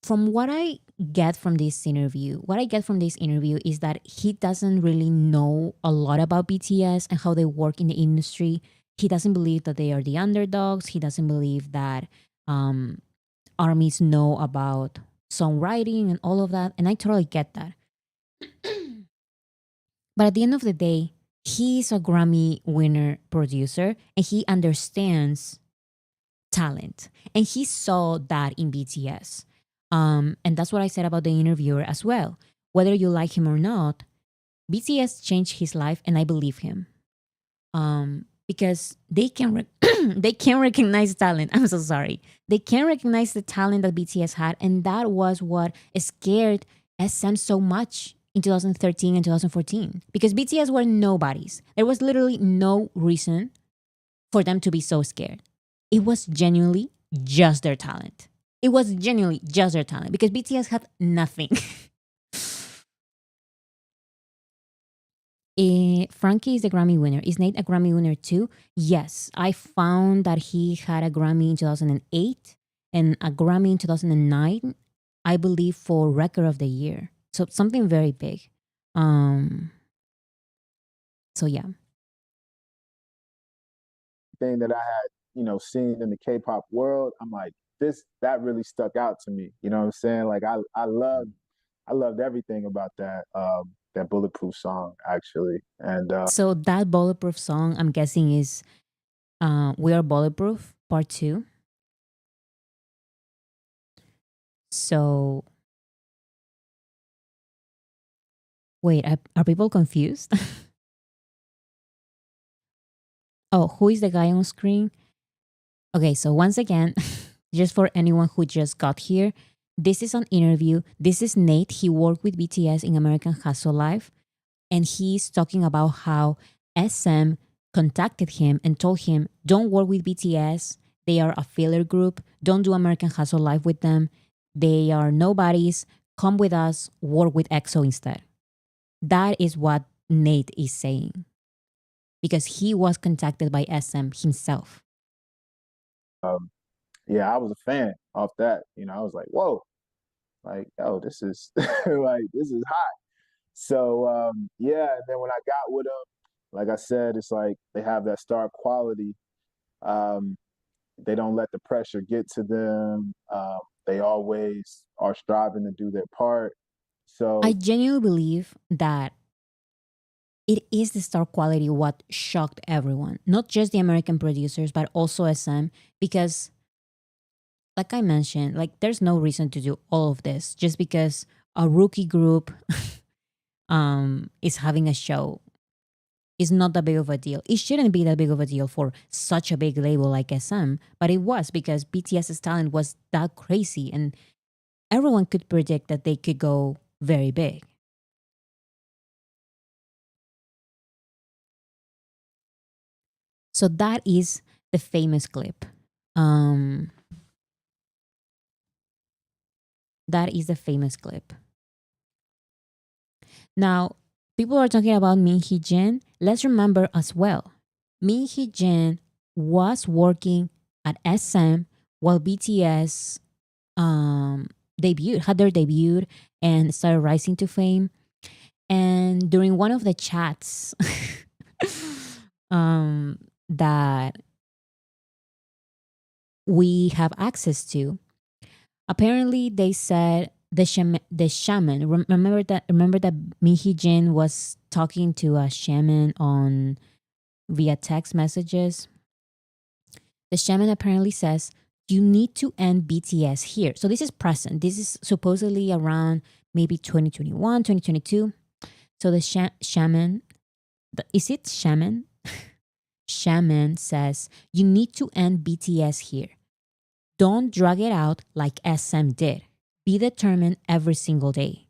from what I get from this interview, is that he doesn't really know a lot about BTS and how they work in the industry. He doesn't believe that they are the underdogs. He doesn't believe that armies know about songwriting and all of that. And I totally get that. But at the end of the day, he's a Grammy winner producer and he understands talent. And he saw that in BTS. And that's what I said about the interviewer as well. Whether you like him or not, BTS changed his life and I believe him. Because they can they can recognize talent. I'm so sorry. They can recognize the talent that BTS had, and that was what scared SM so much in 2013 and 2014 because BTS were nobodies. There was literally no reason for them to be so scared. It was genuinely just their talent. It was genuinely just their talent because BTS had nothing. Frankie is the Grammy winner. Is Nate a Grammy winner too? Yes. I found that he had a Grammy in 2008 and a Grammy in 2009, I believe, for Record of the Year. So something very big. Um, so yeah. Thing that I had, seen in the K-pop world, I'm like, that really stuck out to me. You know what I'm saying? Like I loved everything about that Bulletproof song actually. And So that Bulletproof song, I'm guessing, is We Are Bulletproof Part 2. So wait, are people confused? Oh, who is the guy on screen? Okay, so once again, just for anyone who just got here, this is an interview. This is Nate. He worked with BTS in American Hustle Live, and he's talking about how SM contacted him and told him, don't work with BTS. They are a filler group. Don't do American Hustle Live with them. They are nobodies. Come with us, work with EXO instead. That is what Nate is saying because he was contacted by SM himself. um, yeah, I was a fan off that. I was like, whoa, like, oh, this is like this is hot. So yeah, and then when I got with them, like I said, it's like they have that star quality. Um, they don't let the pressure get to them. They always are striving to do their part. I So genuinely believe that it is the star quality what shocked everyone, not just the American producers, but also SM, because like I mentioned, like there's no reason to do all of this just because a rookie group is having a show is not that big of a deal. It shouldn't be that big of a deal for such a big label like SM, but it was because BTS's talent was that crazy and everyone could predict that they could go very big. So that is the famous clip. Um, that is the famous clip. Now, people are talking about Min Hee Jin. Let's remember as well, Min Hee Jin was working at SM while BTS had their debut and started rising to fame. And during one of the chats that we have access to, apparently they said the shaman. Remember that Min Hee Jin was talking to a shaman on via text messages. The shaman apparently says you need to end BTS here. So this is present. This is supposedly around maybe 2021, 2022. So the shaman, is it shaman? Shaman says you need to end BTS here. Don't drag it out like SM did. Be determined every single day.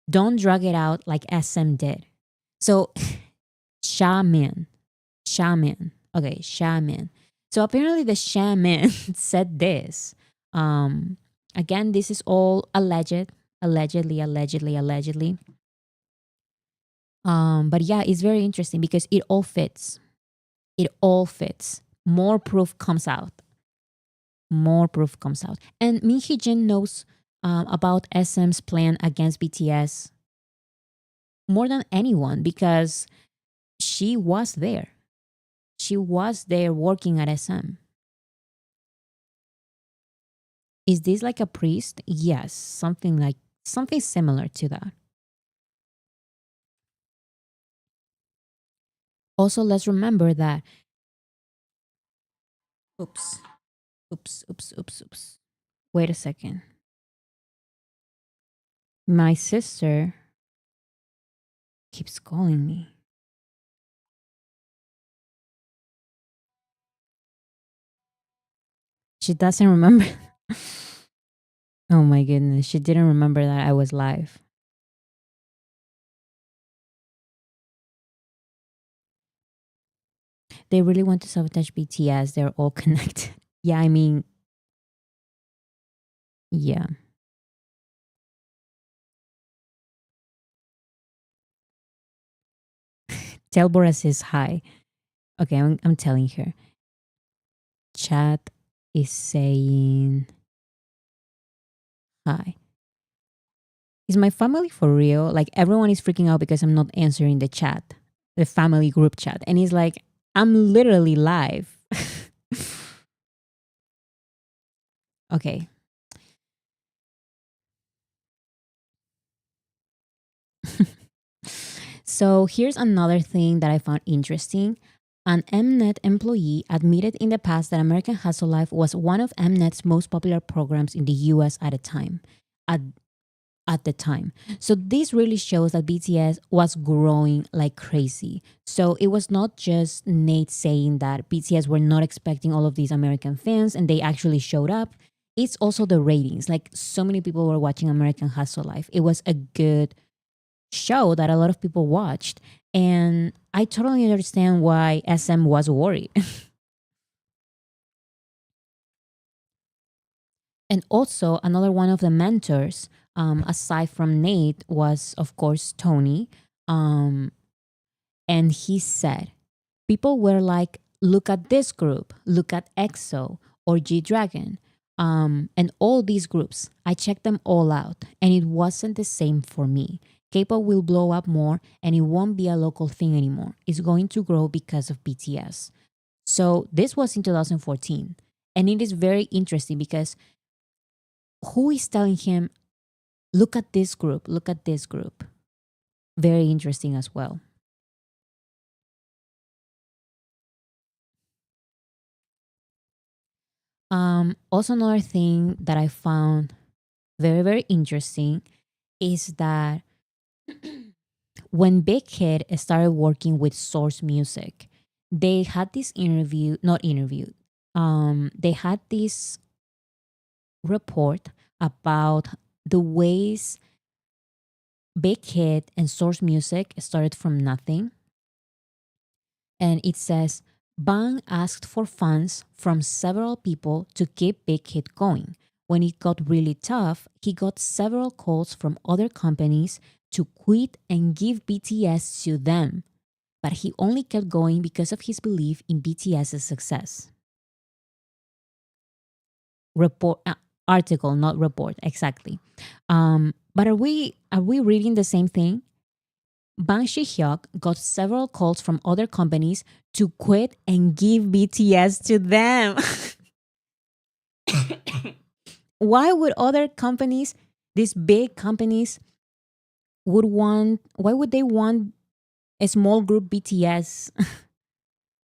Don't drag it out like SM did. So, shaman. Okay, shaman. So apparently the shaman said this. Again, this is all allegedly. But yeah, it's very interesting because it all fits. It all fits. More proof comes out. And Min Hee Jin knows about SM's plan against BTS more than anyone because she was there. She was there working at SM. Is this like a priest? Yes, something similar to that. Also, let's remember that. Oops, oops. Wait a second. My sister keeps calling me. She doesn't remember. Oh my goodness, she didn't remember that I was live. They really want to sabotage BTS. They're all connected. Yeah, I mean, yeah. Tell Bora says hi. Okay, I'm telling her. Chat is saying hi. Is my family for real? Like everyone is freaking out because I'm not answering the chat, the family group chat. And he's like, I'm literally live. Okay. So here's another thing that I found interesting. An Mnet employee admitted in the past that American Hustle Life was one of Mnet's most popular programs in the US at a time. At at the time. So this really shows that BTS was growing like crazy. So it was not just Nate saying that BTS were not expecting all of these American fans and they actually showed up. It's also the ratings. Like so many people were watching American Hustle Life. It was a good show that a lot of people watched. And I totally understand why SM was worried. And also, another one of the mentors, aside from Nate, was of course Tony. Um, and he said, people were like, look at this group, look at EXO or G Dragon, and all these groups. I checked them all out, and it wasn't the same for me. K-pop will blow up more, and it won't be a local thing anymore. It's going to grow because of BTS. So this was in 2014, and it is very interesting because who is telling him, look at this group, look at this group? Very interesting as well. Also, another thing that I found very, very interesting is that when Big Hit started working with Source Music, they had this interview, not interview, they had this report about the ways Big Hit and Source Music started from nothing. And it says, Bang asked for funds from several people to keep Big Hit going. When it got really tough, he got several calls from other companies to quit and give BTS to them. But he only kept going because of his belief in BTS's success. Report article, not report, exactly. But are we reading the same thing? Bang Shi-hyuk got several calls from other companies to quit and give BTS to them. Why would other companies, these big companies, why would they want a small group BTS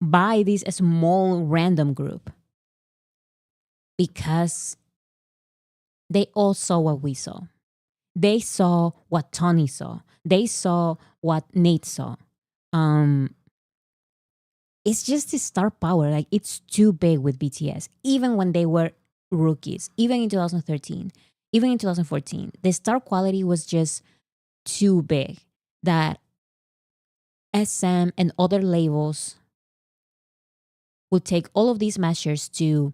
by this small random group? Because they all saw what we saw. They saw what Tony saw. They saw what Nate saw. It's just the star power. Like it's too big with BTS. Even when they were rookies, even in 2013, even in 2014, the star quality was just too big that SM and other labels would take all of these measures to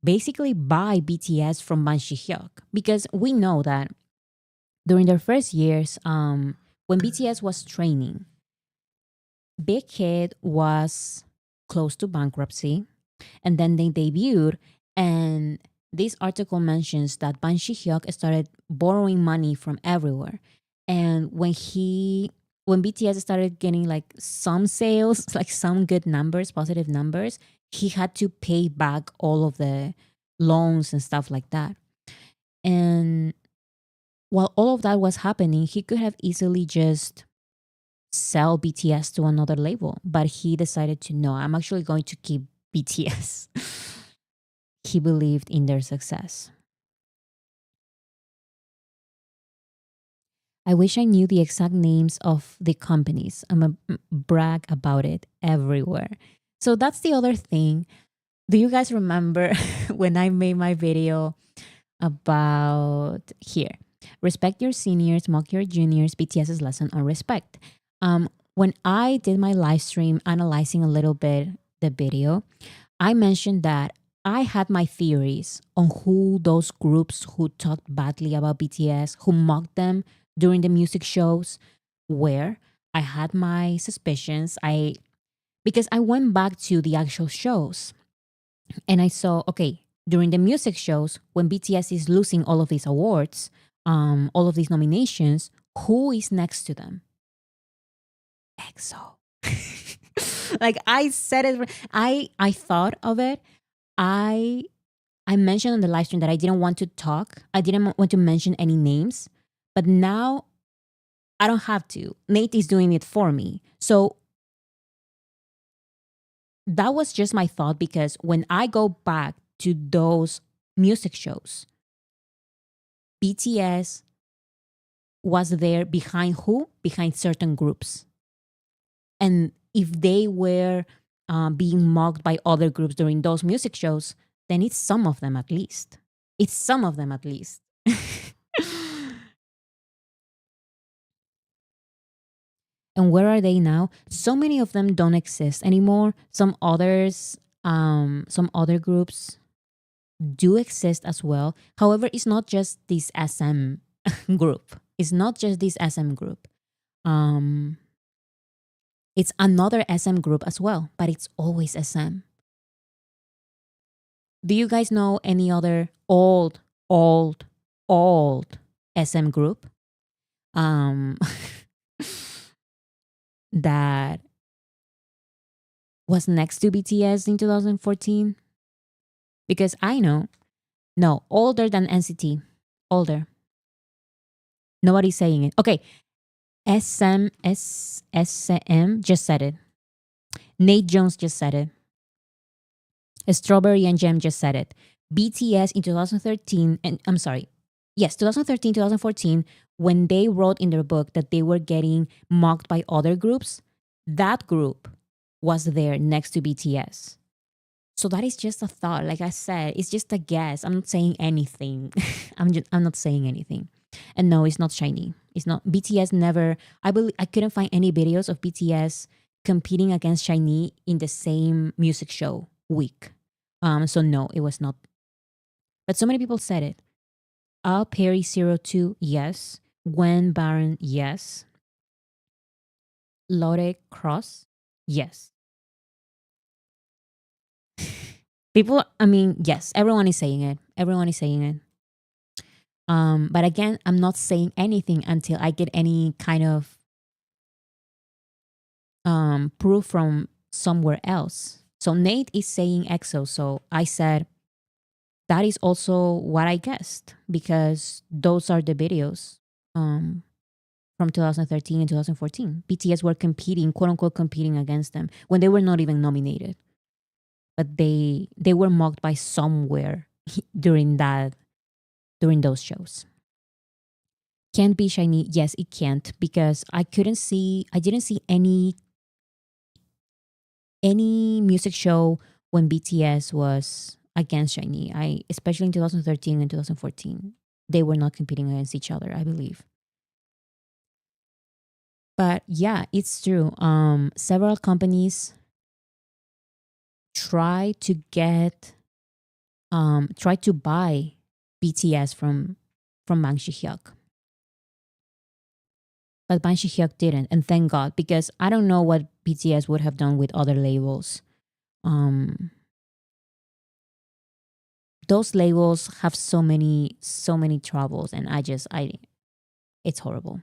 basically buy BTS from Ban Shi-hyuk. Because we know that during their first years, when BTS was training, Big Hit was close to bankruptcy, and then they debuted. And this article mentions that Ban Shi-hyuk started borrowing money from everywhere. And when BTS started getting like some sales, like some good numbers, positive numbers, he had to pay back all of the loans and stuff like that. And while all of that was happening, he could have easily just sell BTS to another label, but he decided to no, I'm actually going to keep BTS. He believed in their success. I wish I knew the exact names of the companies. I'm a brag about it everywhere. So that's the other thing. Do you guys remember when I made my video about here? Respect your seniors, mock your juniors, BTS's lesson on respect. When I did my live stream analyzing a little bit the video, I mentioned that I had my theories on who those groups who talked badly about BTS, who mocked them during the music shows, were. I had my suspicions. Because I went back to the actual shows and I saw, okay, during the music shows, when BTS is losing all of these awards, all of these nominations, who is next to them? EXO. Like I said it, I thought of it. I I mentioned on the live stream that I didn't want to talk. I didn't want to mention any names, but now I don't have to. Nate is doing it for me. So that was just my thought because when I go back to those music shows, BTS was there behind who? Behind certain groups. And if they were being mocked by other groups during those music shows, then it's some of them at least. It's some of them at least. And where are they now? So many of them don't exist anymore. Some other groups do exist as well. However, it's not just this SM group. It's not just this SM group. Um, it's another SM group as well, but it's always SM. Do you guys know any other old, old SM group? Um, that was next to BTS in 2014? Because I know, no, older than NCT, older. Nobody's saying it. Okay, SM just said it. Nate Jones just said it. Strawberry and Gem just said it. BTS in 2013, and I'm sorry, yes, 2013, 2014, when they wrote in their book that they were getting mocked by other groups, that group was there next to BTS. So that is just a thought. Like I said, it's just a guess. I'm not saying anything. I'm not saying anything. And no, it's not shiny. It's not BTS never I couldn't find any videos of BTS competing against Shiny in the same music show week. So no, it was not. But so many people said it. Al Perry 02, yes. Gwen Barron, yes. Lore Cross, yes. People, I mean, yes, everyone is saying it. Everyone is saying it. But again, I'm not saying anything until I get any kind of proof from somewhere else. So Nate is saying EXO. So I said that is also what I guessed because those are the videos from 2013 and 2014. BTS were competing, quote unquote, competing against them when they were not even nominated. But they were mocked by somewhere during those shows. Can't be shiny. Yes, it can't because I didn't see any music show when BTS was against shiny. Especially in 2013 and 2014, they were not competing against each other, I believe. But yeah, it's true. Several companies try to buy BTS from Bang Hyuk. But Bang Hyuk didn't, and thank God, because I don't know what BTS would have done with other labels. Those labels have so many troubles, and it's horrible.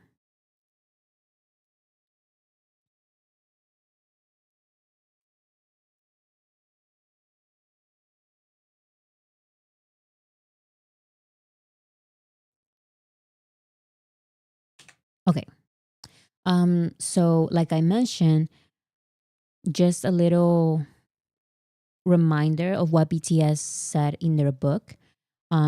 Okay. So like I mentioned, just a little reminder of what BTS said in their book.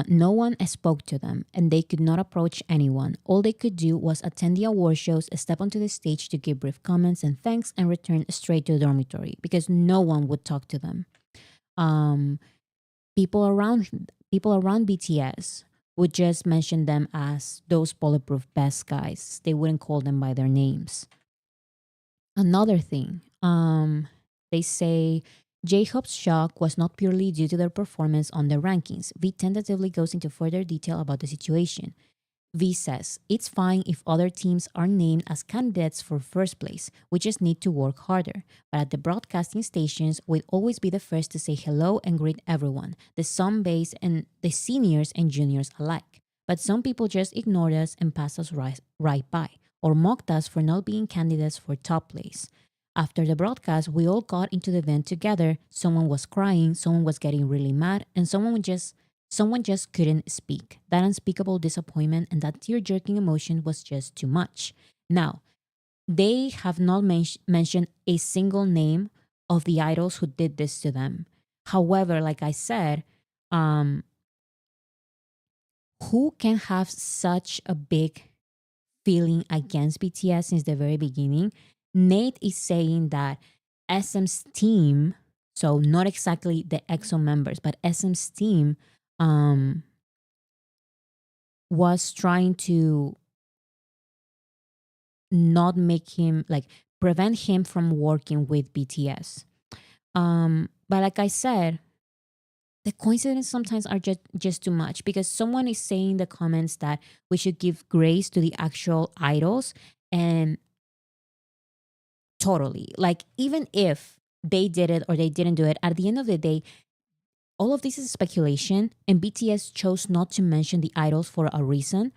No one spoke to them, and they could not approach anyone. All they could do was attend the award shows, step onto the stage to give brief comments and thanks, and return straight to the dormitory because no one would talk to them. People around BTS would just mention them as those bulletproof best guys. They wouldn't call them by their names. Another thing, they say J-Hope's shock was not purely due to their performance on the rankings. V tentatively goes into further detail about the situation. V says, it's fine if other teams are named as candidates for first place. We just need to work harder. But at the broadcasting stations, we'd always be the first to say hello and greet everyone, the sun base and the seniors and juniors alike. But some people just ignored us and passed us right by, or mocked us for not being candidates for top place. After the broadcast, we all got into the event together. Someone was crying, someone was getting really mad, and someone just couldn't speak. That unspeakable disappointment and that tear jerking emotion was just too much. Now, they have not mentioned a single name of the idols who did this to them. However, like I said, who can have such a big feeling against BTS since the very beginning? Nate is saying that SM's team, so not exactly the EXO members, but SM's team was trying to not make him like prevent him from working with BTS. But like I said, the coincidences sometimes are just too much because someone is saying in the comments that we should give grace to the actual idols, and totally, like, even if they did it or they didn't do it, at the end of the day, all of this is speculation, and BTS chose not to mention the idols for a reason.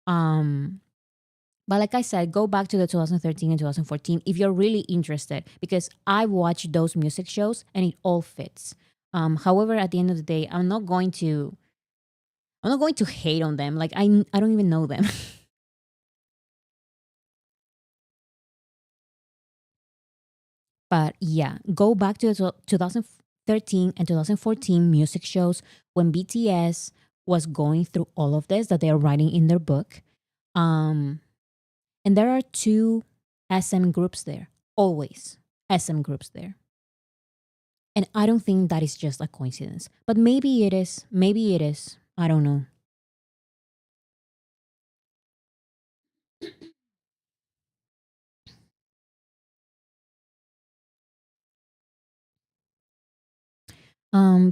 But like I said, go back to the 2013 and 2014 if you're really interested, because I watched those music shows and it all fits. However, at the end of the day, I'm not going to hate on them. Like I don't even know them. But yeah, go back to the 2013 and 2014 music shows when BTS was going through all of this that they are writing in their book. Um, and there are two SM groups there, always SM groups there. And I don't think that is just a coincidence, but maybe it is. Maybe it is. I don't know.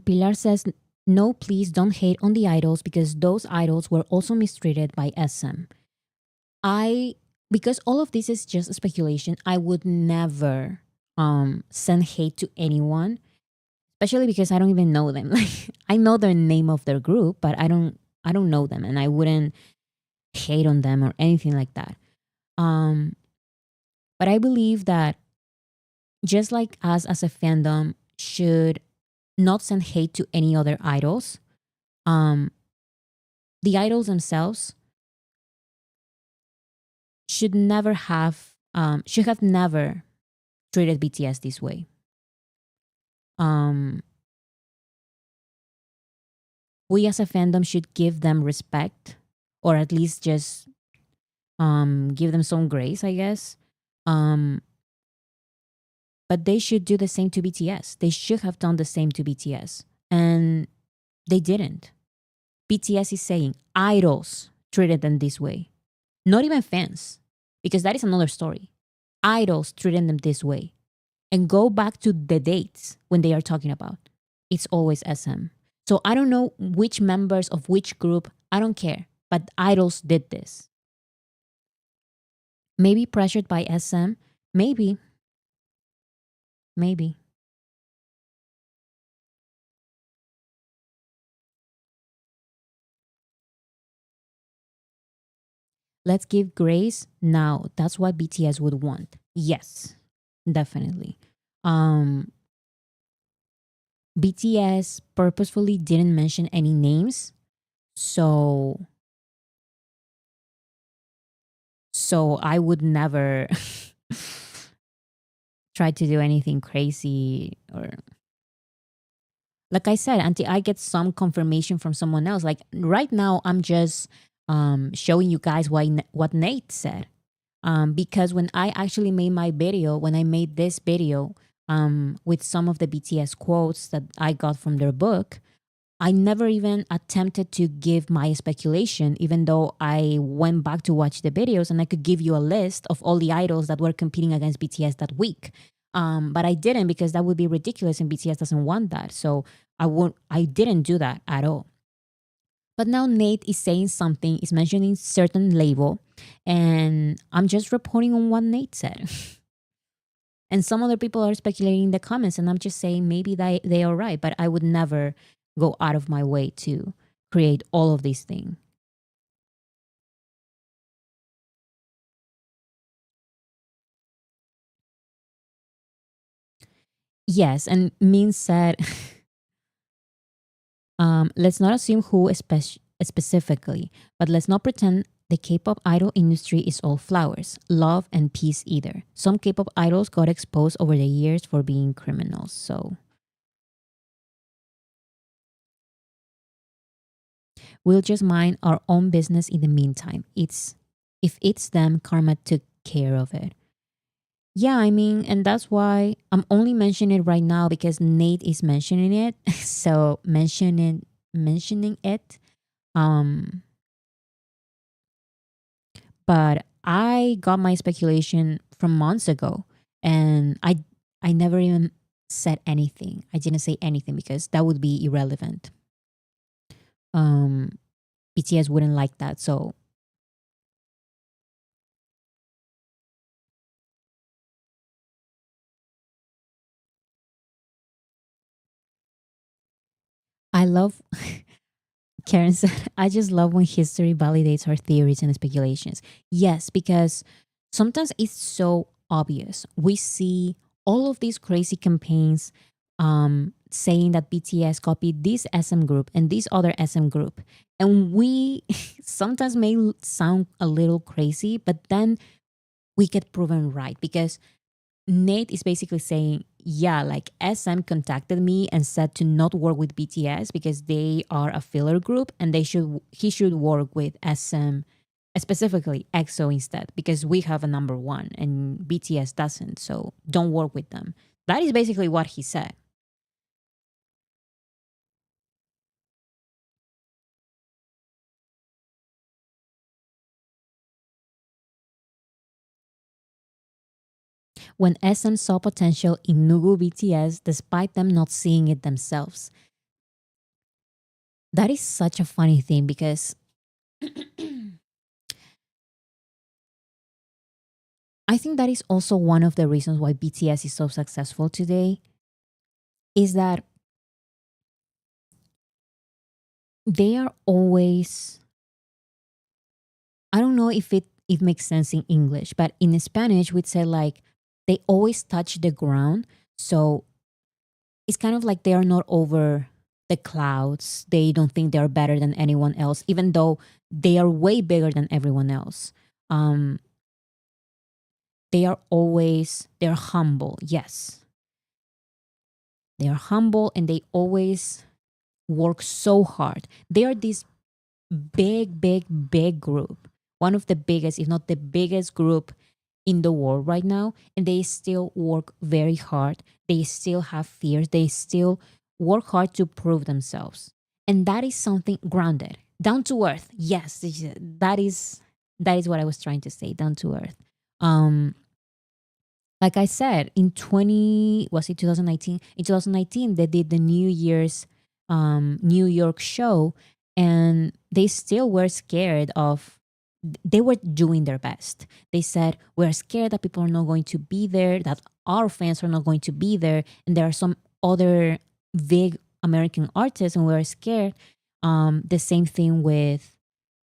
Pilar says, no, please don't hate on the idols because those idols were also mistreated by SM. I because all of this is just speculation, I would never send hate to anyone, especially because I don't even know them. Like I know the name of their group, but I don't know them, and I wouldn't hate on them or anything like that. Um but I believe that just like us as a fandom should not send hate to any other idols, um the idols themselves should have never treated BTS this way. Um, we as a fandom should give them respect, or at least just give them some grace, I guess. Um, but they should do the same to BTS. They should have done the same to BTS, and they didn't. BTS is saying idols treated them this way, not even fans, because that is another story. Idols treated them this way. And go back to the dates when they are talking about. It's always SM. So I don't know which members of which group, I don't care. But idols did this. Maybe pressured by SM. Maybe. Maybe. Let's give grace now. That's what BTS would want. Yes, definitely. Um, BTS purposefully didn't mention any names. So I would never try to do anything crazy, or like I said, until I get some confirmation from someone else. Like right now, I'm just showing you guys what Nate said. Because when I actually made my video, when I made this video with some of the BTS quotes that I got from their book, I never even attempted to give my speculation, even though I went back to watch the videos and I could give you a list of all the idols that were competing against BTS that week. But I didn't because that would be ridiculous and BTS doesn't want that. So I didn't do that at all. But now Nate is saying something, is mentioning certain label, and I'm just reporting on what Nate said. And some other people are speculating in the comments, and I'm just saying maybe they are right, but I would never go out of my way to create all of these things. Yes, and Min said, let's not assume who specifically, but let's not pretend the K-pop idol industry is all flowers, love, and peace either. Some K-pop idols got exposed over the years for being criminals. So we'll just mind our own business in the meantime. If it's them, karma took care of it. Yeah, I mean, and that's why I'm only mentioning it right now because Nate is mentioning it. So mentioning it. Um, but I got my speculation from months ago, and I never even said anything. I didn't say anything because that would be irrelevant. Um, BTS wouldn't like that, so I love Karen said, I just love when history validates our theories and speculations. Yes, because sometimes it's so obvious. We see all of these crazy campaigns saying that BTS copied this SM group and this other SM group. And we sometimes may sound a little crazy, but then we get proven right because Nate is basically saying, yeah, like SM contacted me and said to not work with BTS because they are a filler group and he should work with SM, specifically EXO instead because we have a number one and BTS doesn't. So don't work with them. That is basically what he said. When SM saw potential in Nugu BTS despite them not seeing it themselves. That is such a funny thing because I think that is also one of the reasons why BTS is so successful today is that they are always, I don't know if it makes sense in English, but in Spanish we'd say like they always touch the ground. So it's kind of like they are not over the clouds. They don't think they're better than anyone else, even though they are way bigger than everyone else. Um, they're humble. Yes. They are humble and they always work so hard. They are this big group. One of the biggest, if not the biggest group in the world right now. And they still work very hard. They still have fears. They still work hard to prove themselves. And that is something grounded. Down to earth. Yes, that is what I was trying to say. Down to earth. Um, like I said, in 2019? In 2019, they did the New Year's New York show, and they still were scared of. They were doing their best. They said, "We're scared that people are not going to be there, that our fans are not going to be there, and there are some other big American artists, and we're scared." The same thing with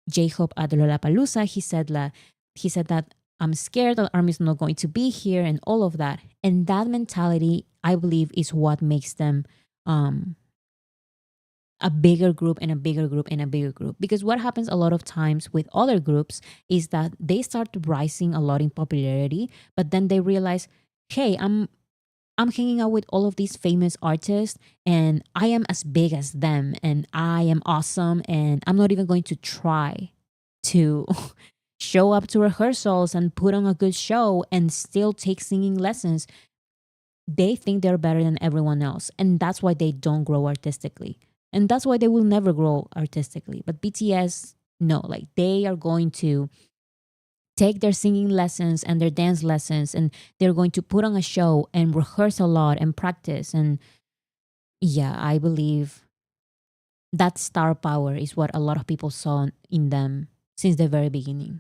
J-Hope at Lollapalooza. He said that I'm scared that Army's not going to be here and all of that. And that mentality, I believe, is what makes them um, a bigger group and a bigger group and a bigger group. Because what happens a lot of times with other groups is that they start rising a lot in popularity, but then they realize, hey, I'm hanging out with all of these famous artists and I am as big as them and I am awesome and I'm not even going to try to show up to rehearsals and put on a good show and still take singing lessons. They think they're better than everyone else. And that's why they don't grow artistically. And that's why they will never grow artistically. But BTS, no, like they are going to take their singing lessons and their dance lessons, and they're going to put on a show and rehearse a lot and practice. And yeah, I believe that star power is what a lot of people saw in them since the very beginning.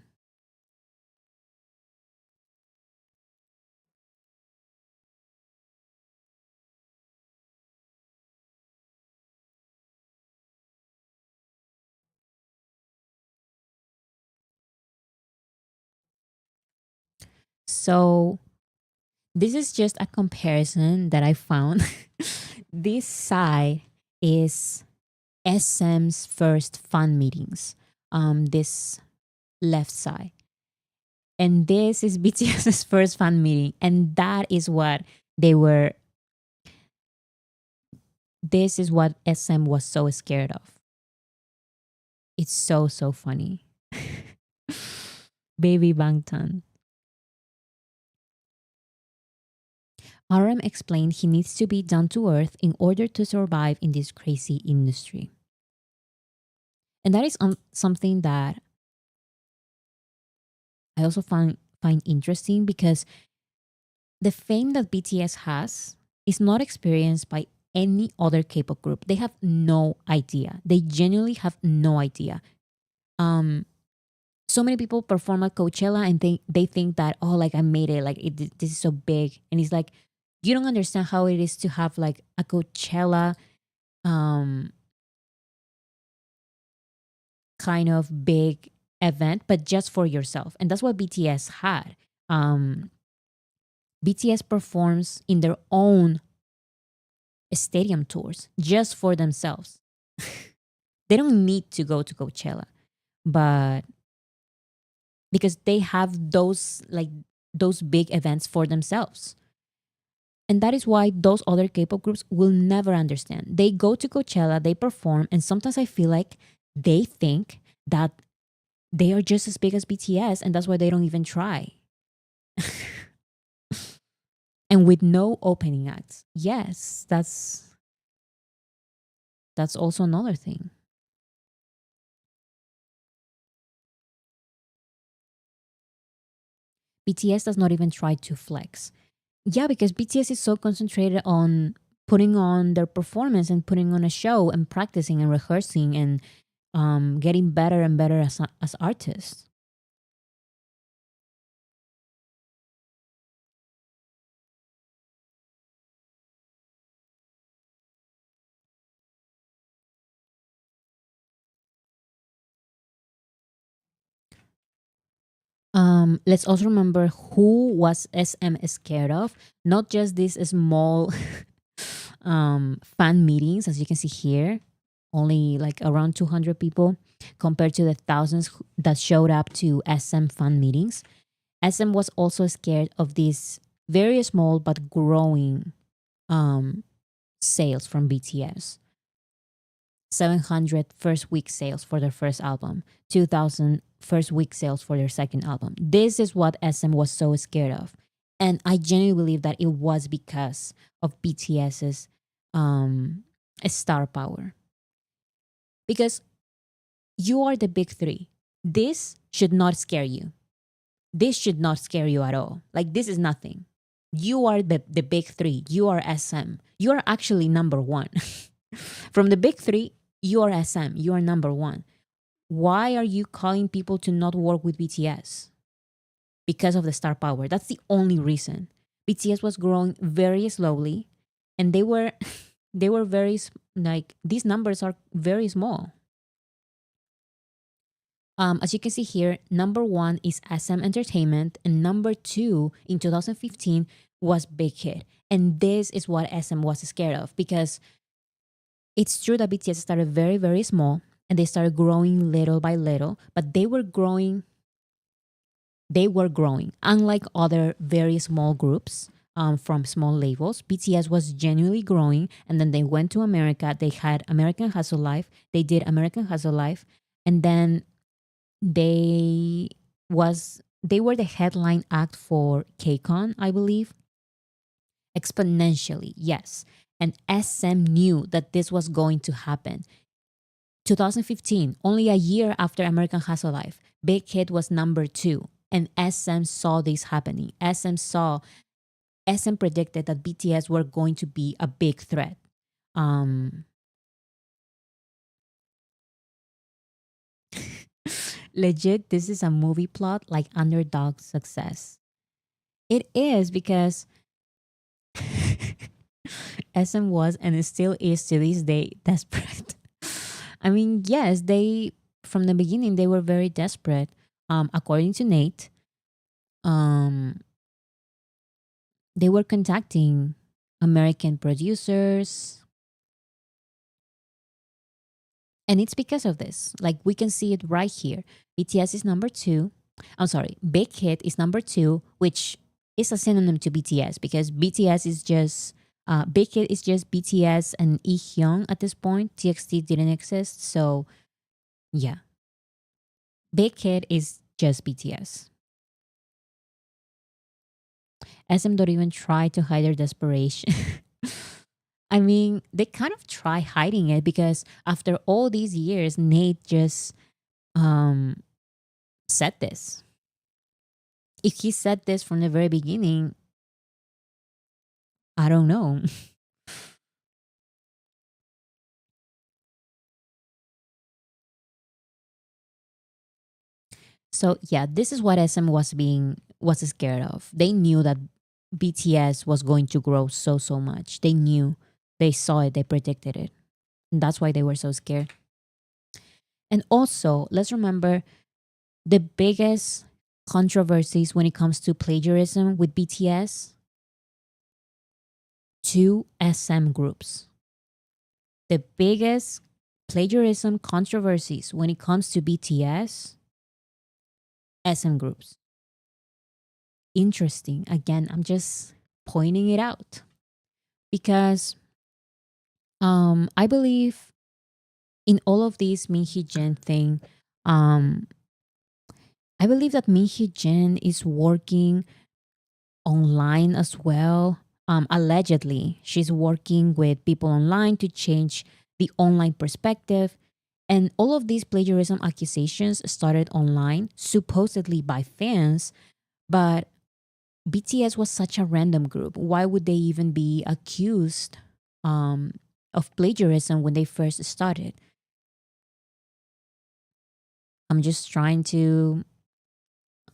So this is just a comparison that I found. This side is SM's first fan meetings. This left side. And this is BTS's first fan meeting. And that is what they were, this is what SM was so scared of. It's so, so funny. Baby Bangtan. RM explained he needs to be down to earth in order to survive in this crazy industry. And that is something that I also find interesting, because the fame that BTS has is not experienced by any other K-pop group. They have no idea. They genuinely have no idea. So many people perform at Coachella and they think that, oh, like I made it, like this is so big. And it's like, you don't understand how it is to have like a Coachella kind of big event, but just for yourself. And that's what BTS had. BTS performs in their own stadium tours just for themselves. They don't need to go to Coachella, but because they have those big events for themselves. And that is why those other K-pop groups will never understand. They go to Coachella, they perform, and sometimes I feel like they think that they are just as big as BTS, and that's why they don't even try. And with no opening acts. Yes, that's also another thing. BTS does not even try to flex. Yeah, because BTS is so concentrated on putting on their performance and putting on a show and practicing and rehearsing and getting better and better as artists. Let's also remember who was SM scared of. Not just these small fan meetings, as you can see here, only like around 200 people compared to the thousands that showed up to SM fan meetings. SM was also scared of these very small but growing sales from BTS. 700 first week sales for their first album, 2000 first week sales for their second album. This is what SM was so scared of. And I genuinely believe that it was because of BTS's star power. Because you are the big three. This should not scare you. This should not scare you at all. Like, this is nothing. You are the big three. You are SM. You are actually number one. From the big three, you are SM. You are number one. Why are you calling people to not work with BTS? Because of the star power. That's the only reason. BTS was growing very slowly, and they were very, like, these numbers are very small. As you can see here, number one is SM Entertainment, and number two in 2015 was Big Hit. And this is what SM was scared of, because it's true that BTS started very, very small and they started growing little by little, but they were growing. Unlike other very small groups from small labels, BTS was genuinely growing. And then they went to America. They had American Hustle Life. They did American Hustle Life. And then they were the headline act for KCON, I believe. Exponentially, yes. And SM knew that this was going to happen. 2015, only a year after American Hustle Life, Big Hit was number two. And SM saw this happening. SM predicted that BTS were going to be a big threat. Um, Legit, this is a movie plot like underdog success. It is because SM was and it still is to this day desperate. I mean, yes, they from the beginning they were very desperate. According to Nate, um, they were contacting American producers, and it's because of this. Like we can see it right here. BTS is number two. I'm sorry, Big Hit is number two, which is a synonym to BTS because BTS is just Big Hit is just BTS and Hyun at this point. TXT didn't exist, so yeah, Big Hit is just BTS. SM don't even try to hide their desperation. I mean, they kind of try hiding it because after all these years, Nate just um, said this. If he said this from the very beginning, I don't know. So yeah, this is what SM was scared of. They knew that BTS was going to grow so much. They knew, they saw it, they predicted it. And that's why they were so scared. And also, let's remember the biggest controversies when it comes to plagiarism with BTS, two SM groups. The biggest plagiarism controversies when it comes to BTS, SM groups. Interesting. Again, I'm just pointing it out because I believe in all of this Minhee Jin thing, um, I believe that Minhee Jin is working online as well. Allegedly, she's working with people online to change the online perspective. And all of these plagiarism accusations started online, supposedly by fans, but BTS was such a random group. Why would they even be accused um, of plagiarism when they first started? I'm just trying to.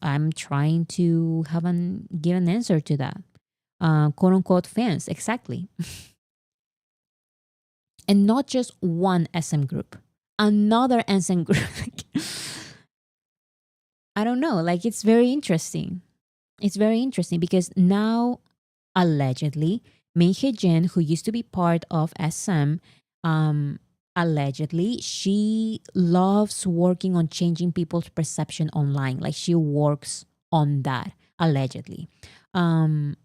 I'm trying to give an answer to that. Quote unquote fans, exactly, and not just one SM group, another SM group. I don't know. Like it's very interesting. It's very interesting because now allegedly, Min Hee-jin, who used to be part of SM, um, allegedly, she loves working on changing people's perception online. Like she works on that, allegedly. Um,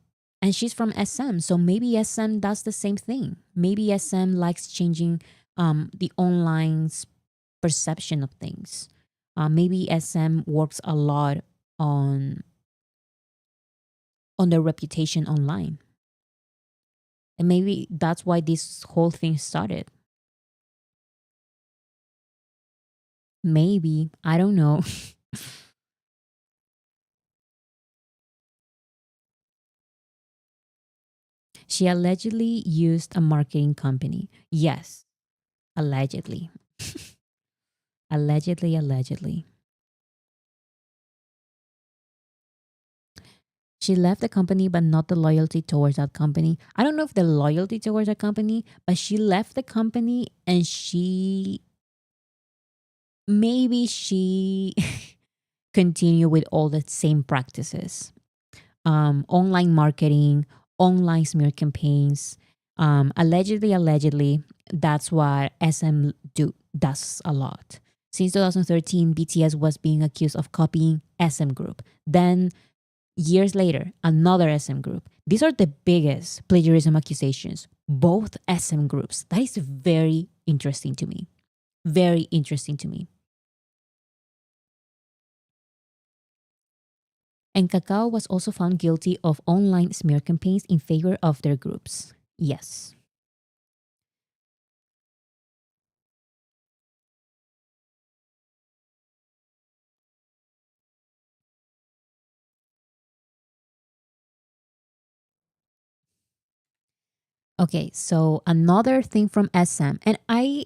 and she's from SM, so maybe SM does the same thing. Maybe SM likes changing the online's perception of things. Maybe SM works a lot on their reputation online. And maybe that's why this whole thing started. Maybe. I don't know. She allegedly used a marketing company. Yes, allegedly. Allegedly. She left the company, but not the loyalty towards that company. I don't know if the loyalty towards that company, but she left the company and she continue with all the same practices. Online marketing, online smear campaigns. Allegedly, that's what does a lot. Since 2013, BTS was being accused of copying SM Group. Then, years later, another SM Group. These are the biggest plagiarism accusations, both SM groups. That is very interesting to me. Very interesting to me. And Kakao was also found guilty of online smear campaigns in favor of their groups. Yes. Okay, so another thing from SM, and I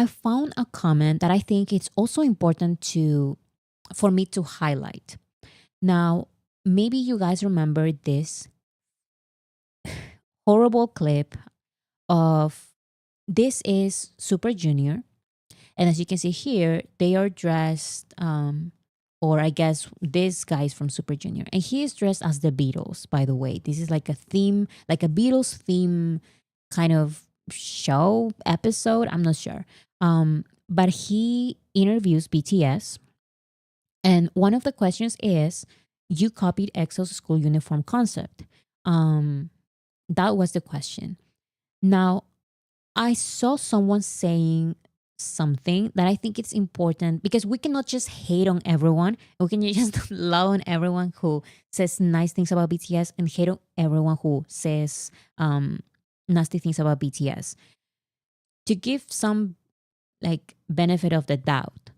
found a comment that I think it's also important to for me to highlight. Now, maybe you guys remember this horrible clip of this is Super Junior. And as you can see here, they are dressed, or I guess this guy is from Super Junior. And he is dressed as the Beatles, by the way. This is like a theme, like a Beatles theme kind of show episode. I'm not sure. But he interviews BTS. And one of the questions is, you copied EXO's school uniform concept. Um, that was the question. Now, I saw someone saying something that I think it's important because we cannot just hate on everyone. We can just love on everyone who says nice things about BTS and hate on everyone who says nasty things about BTS. To give some like benefit of the doubt,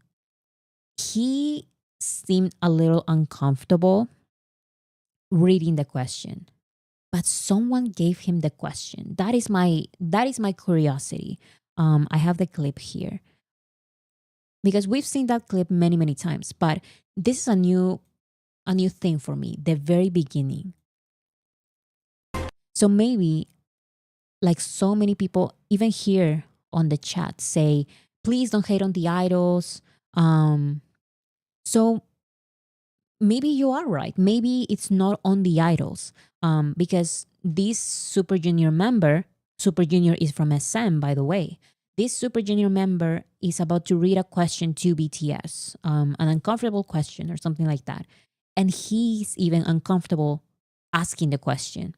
he seemed a little uncomfortable reading the question, but someone gave him the question. That is my curiosity. I have the clip here because we've seen that clip many times, but this is a new thing for me, the very beginning. So maybe, like so many people even here on the chat say, please don't hate on the idols. So maybe you are right. Maybe it's not on the idols, because this Super Junior member, Super Junior is from SM, by the way. This Super Junior member is about to read a question to BTS, an uncomfortable question or something like that. And he's even uncomfortable asking the question.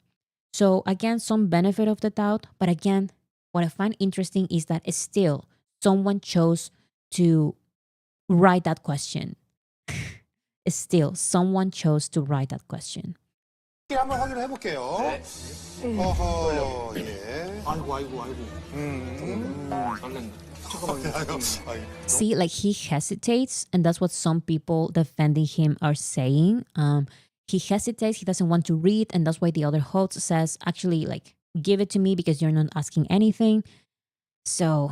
So, again, some benefit of the doubt. But again, what I find interesting is that still someone chose to write that question. Still, someone chose to write that question. 한번 확인을 해볼게요. 어허, 예. 아이고, 아이고, 아이고. 설렌다. 잠깐만요. See, like he hesitates, and that's what some people defending him are saying. He hesitates, he doesn't want to read, and that's why the other host says, actually, like, give it to me because you're not asking anything. So,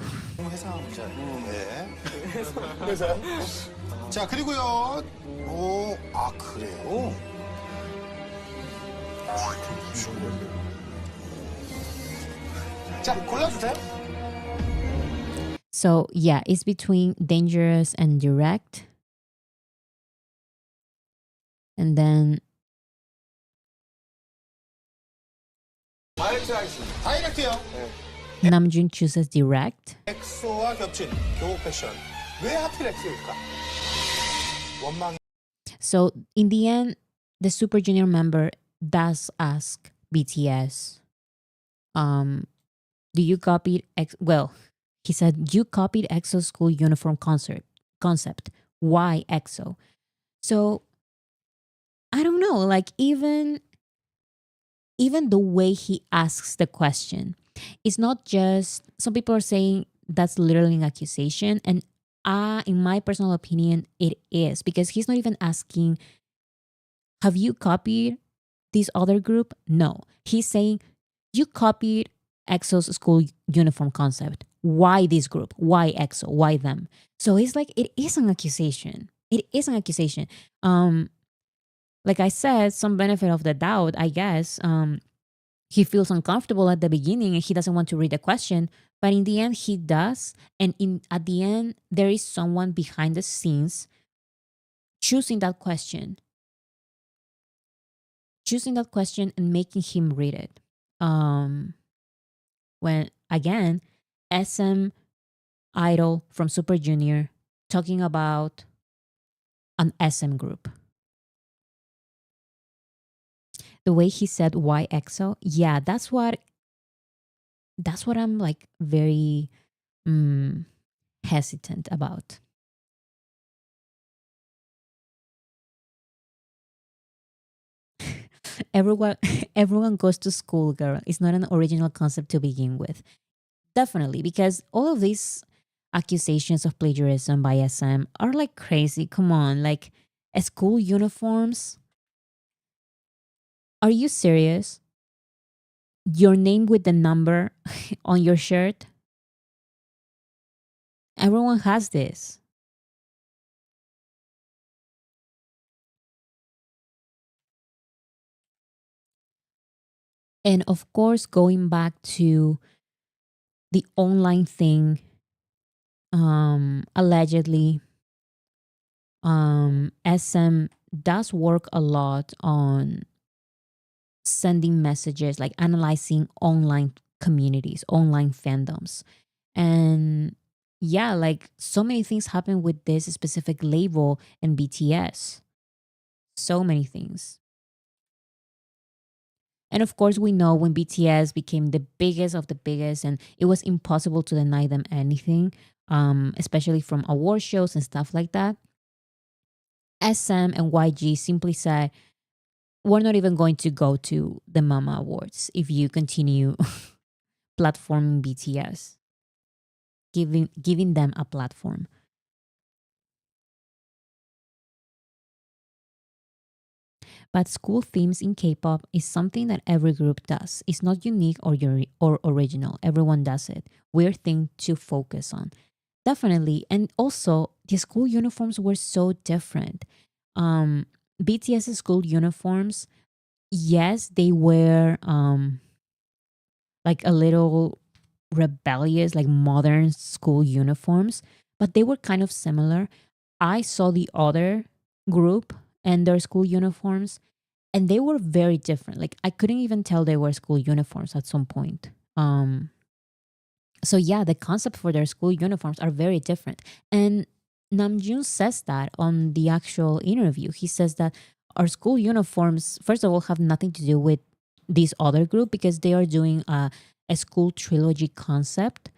자, 그리고요. 오, 아, 그래요? 자, 골라주세요. so yeah, it's between dangerous and direct. And then 다이렉트 하겠습니다. 다이렉트요. Namjoon chooses direct. 엑소와 겹친 교복 패션. 왜 하필 엑소일까? 원망. So in the end, the Super Junior member does ask BTS, do you copy well, he said, you copied EXO school uniform concept. Why EXO? So I don't know, like even the way he asks the question, it's not just, some people are saying that's literally an accusation, and in my personal opinion, it is, because he's not even asking, have you copied this other group? No. He's saying, you copied EXO's school uniform concept. Why this group? Why EXO? Why them? So it's like, it is an accusation. It is an accusation. Like I said, some benefit of the doubt, I guess. He feels uncomfortable at the beginning and he doesn't want to read the question, but in the end he does. And at the end, there is someone behind the scenes choosing that question and making him read it. When again, SM idol from Super Junior talking about an SM group. The way he said why EXO, yeah, that's what I'm like very hesitant about. everyone goes to school, girl. It's not an original concept to begin with. Definitely, because all of these accusations of plagiarism by SM are like crazy. Come on, like school uniforms. Are you serious? your name with the number on your shirt. Everyone has this. And of course, going back to the online thing, allegedly, SM does work a lot on sending messages, like analyzing online communities, online fandoms. And yeah, like so many things happen with this specific label and BTS. So many things. And of course, we know when BTS became the biggest of the biggest, and it was impossible to deny them anything, especially from award shows and stuff like that. SM and YG simply said, we're not even going to go to the Mama Awards if you continue platforming BTS, giving them a platform. But school themes in K-pop is something that every group does. It's not unique or original. Everyone does it. Weird thing to focus on. Definitely. And also, the school uniforms were so different. Um, BTS school uniforms, yes, they were like a little rebellious, like modern school uniforms, but they were kind of similar. I saw the other group and their school uniforms, and they were very different. Like I couldn't even tell they were school uniforms at some point. So yeah, the concept for their school uniforms are very different. And Namjoon says that on the actual interview. He says that our school uniforms, first of all, have nothing to do with this other group because they are doing a school trilogy concept.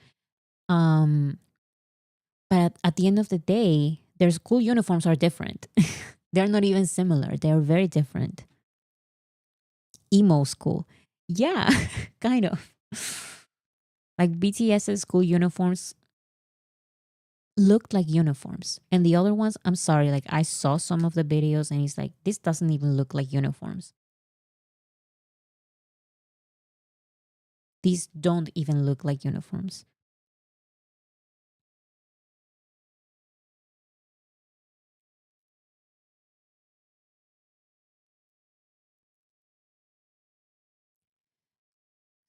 Um, but at the end of the day, their school uniforms are different. They're not even similar. They're very different. Emo school. Yeah, kind of. Like BTS's school uniforms looked like uniforms. And the other ones, I'm sorry, like I saw some of the videos and it's like, this doesn't even look like uniforms. These don't even look like uniforms.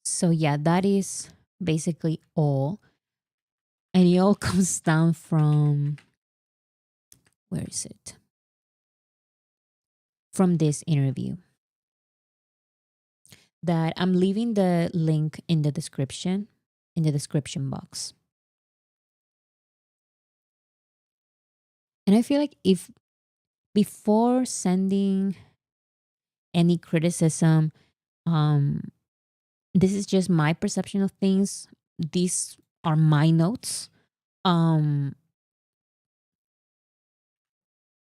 So yeah, that is basically all. And it all comes down from, where is it? From this interview. That I'm leaving the link in the description box. And I feel like if before sending any criticism, um, this is just my perception of things. These are my notes. Um,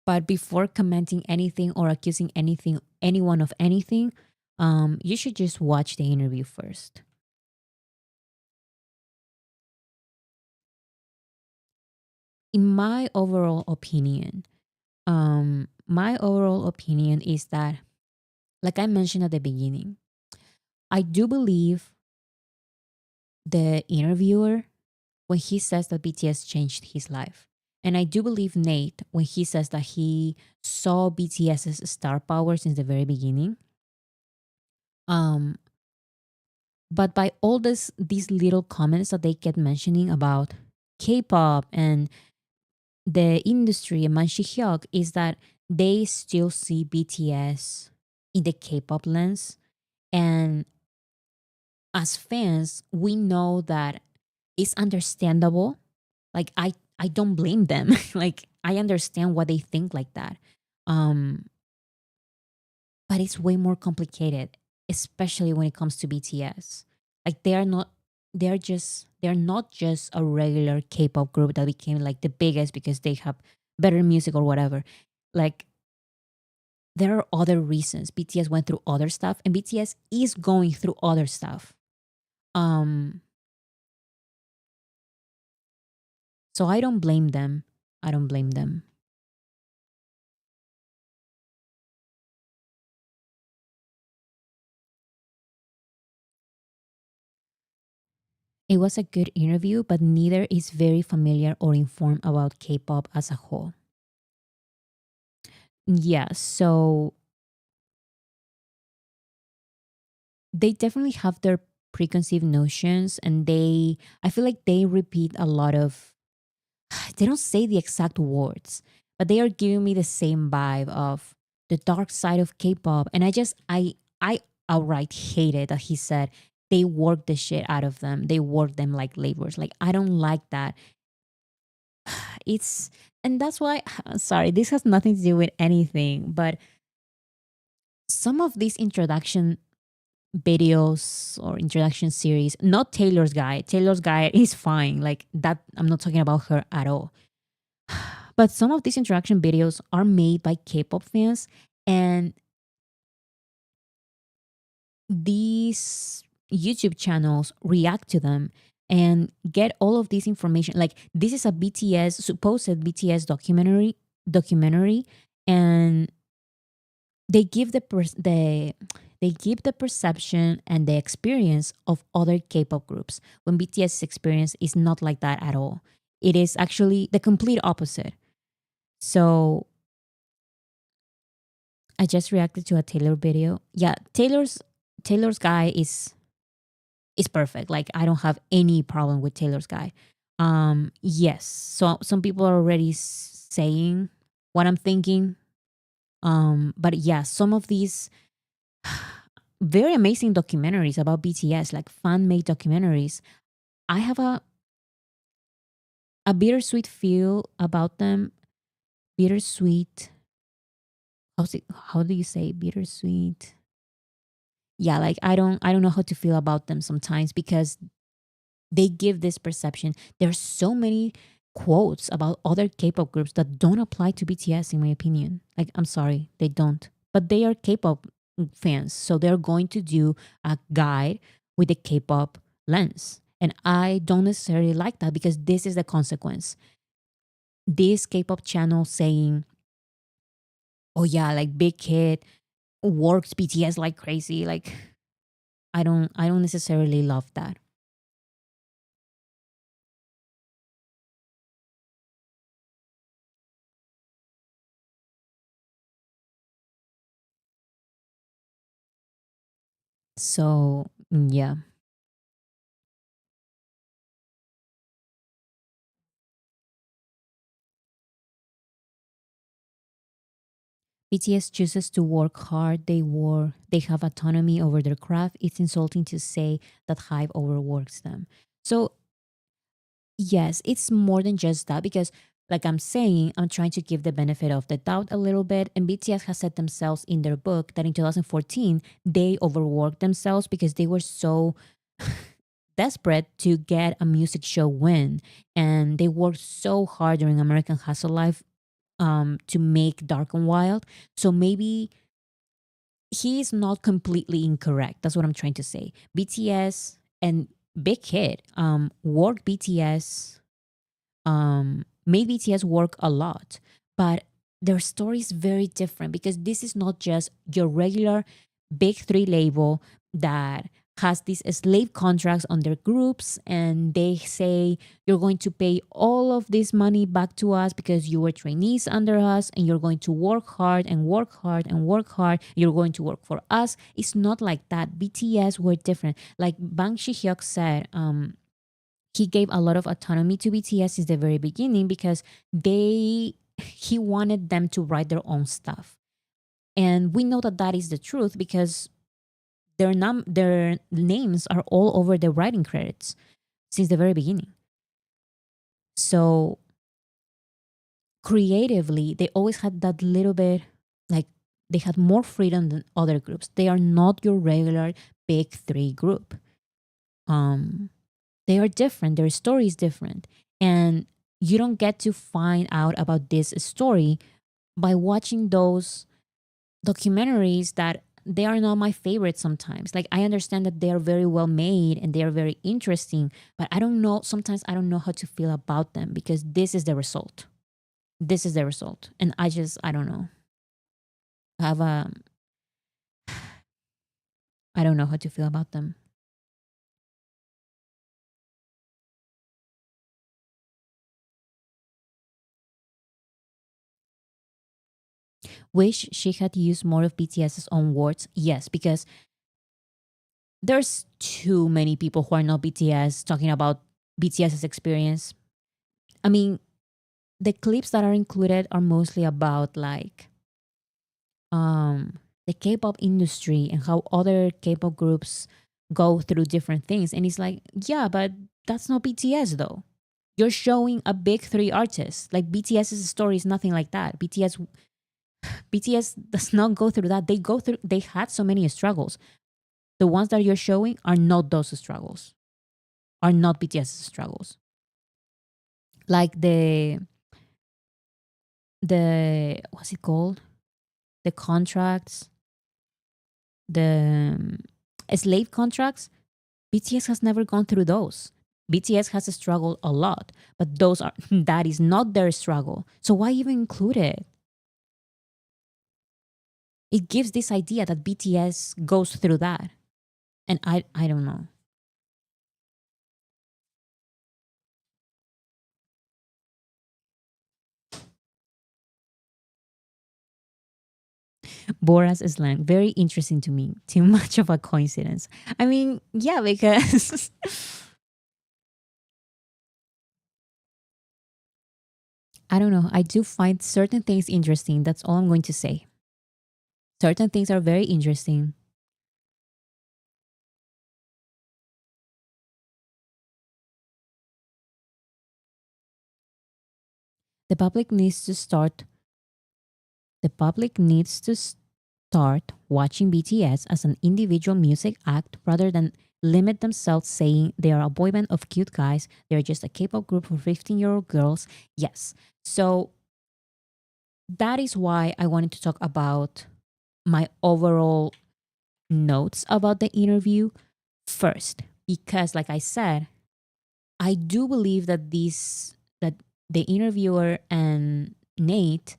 but before commenting anything or accusing anyone of anything, you should just watch the interview first. In my overall opinion is that, like I mentioned at the beginning, I do believe the interviewer when he says that BTS changed his life. And I do believe Nate when he says that he saw BTS's star power since the very beginning. Um, but by all these little comments that they kept mentioning about K-pop and the industry and Man Shi-hyuk is that they still see BTS in the K-pop lens. And as fans, we know that it's understandable. Like I don't blame them. Like I understand why they think like that. Um but it's way more complicated, especially when it comes to BTS. Like they're not just a regular K-pop group that became like the biggest because they have better music or whatever. Like there are other reasons. BTS went through other stuff and BTS is going through other stuff. Um so I don't blame them. I don't blame them. It was a good interview, but neither is very familiar or informed about K-pop as a whole. Yeah, so they definitely have their preconceived notions, and I feel like they repeat a lot of, they don't say the exact words, but they are giving me the same vibe of the dark side of K-pop. And I outright hated that he said they work the shit out of them. They work them like laborers. Like, I don't like that. It's, and that's why, sorry, this has nothing to do with anything, but some of these introduction videos or introduction series, not Taylor's guide. Taylor's guide is fine. Like that, I'm not talking about her at all. But some of these introduction videos are made by K-pop fans, and these YouTube channels react to them and get all of this information. Like, this is a BTS, supposed BTS documentary, and they give they give the perception and the experience of other K-pop groups, when BTS experience is not like that at all. It is actually the complete opposite. So I just reacted to a Taylor video. Yeah, Taylor's guy is perfect. Like, I don't have any problem with Taylor's guy. Yes. So some people are already saying what I'm thinking. But yeah, some of these very amazing documentaries about BTS, like fan-made documentaries, I have a bittersweet feel about them. Bittersweet. How do you say bittersweet? Yeah, like I don't know how to feel about them sometimes, because they give this perception. There's so many quotes about other K-pop groups that don't apply to BTS, in my opinion. Like, I'm sorry, they don't. But they are K-pop fans, so they're going to do a guide with the K-pop lens. And I don't necessarily like that, because this is the consequence. This K-pop channel saying, "Oh yeah, like Big Hit works BTS like crazy." Like, I don't necessarily love that. So yeah. BTS chooses to work hard. They have autonomy over their craft. It's insulting to say that Hive overworks them. So yes, it's more than just that, because like I'm saying, I'm trying to give the benefit of the doubt a little bit. And BTS has said themselves in their book that in 2014 they overworked themselves because they were so desperate to get a music show win, and they worked so hard during American Hustle Life to make Dark and Wild. So maybe he is not completely incorrect. That's what I'm trying to say. BTS and Big Hit work BTS, made BTS work a lot, but their story is very different, because this is not just your regular big three label that has these slave contracts on their groups, and they say you're going to pay all of this money back to us because you were trainees under us, and you're going to work hard and work hard and work hard. You're going to work for us. It's not like that. BTS were different. Like Bang Shi-hyuk said, he gave a lot of autonomy to BTS since the very beginning, because he wanted them to write their own stuff. And we know that that is the truth, because their names are all over the writing credits since the very beginning. So creatively, they always had that little bit, like, they had more freedom than other groups. They are not your regular big three group. They are different. Their story is different. And you don't get to find out about this story by watching those documentaries that they are not my favorite sometimes. Like, I understand that they are very well made and they are very interesting, but I don't know, sometimes I don't know how to feel about them, because this is the result. This is the result. And I don't know. I have a, I don't know how to feel about them. wish she had used more of BTS's own words. Yes, because there's too many people who are not BTS talking about BTS's experience. I mean, the clips that are included are mostly about like the K-pop industry and how other K-pop groups go through different things. And it's like, yeah, but that's not BTS though. You're showing a big three artists. Like BTS's story is nothing like that. BTS does not go through that. They had so many struggles. The ones that you're showing are not those struggles. Are not BTS's struggles. Like the what's it called? The contracts, the slave contracts. BTS has never gone through those. BTS has struggled a lot, but that is not their struggle. So why even include it? It gives this idea that BTS goes through that. And I don't know. Bora's slang, very interesting to me. Too much of a coincidence. I mean, yeah, because I don't know. I do find certain things interesting. That's all I'm going to say. Certain things are very interesting. The public needs to start the public needs to start watching BTS as an individual music act rather than limit themselves saying they are a boy band of cute guys. They're just a K-pop group for 15-year-old girls. Yes. So that is why I wanted to talk about my overall notes about the interview first. Because like I said, I do believe that the interviewer and Nate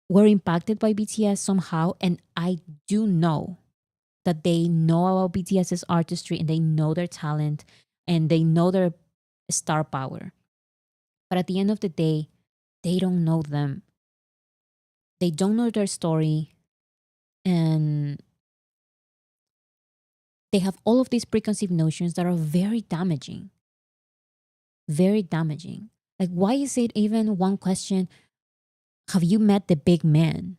were impacted by BTS somehow. And I do know that they know about BTS's artistry and they know their talent and they know their star power. But at the end of the day, they don't know them. They don't know their story. And they have all of these preconceived notions that are very damaging. Very damaging. Like, why is it even one question? Have you met the big man?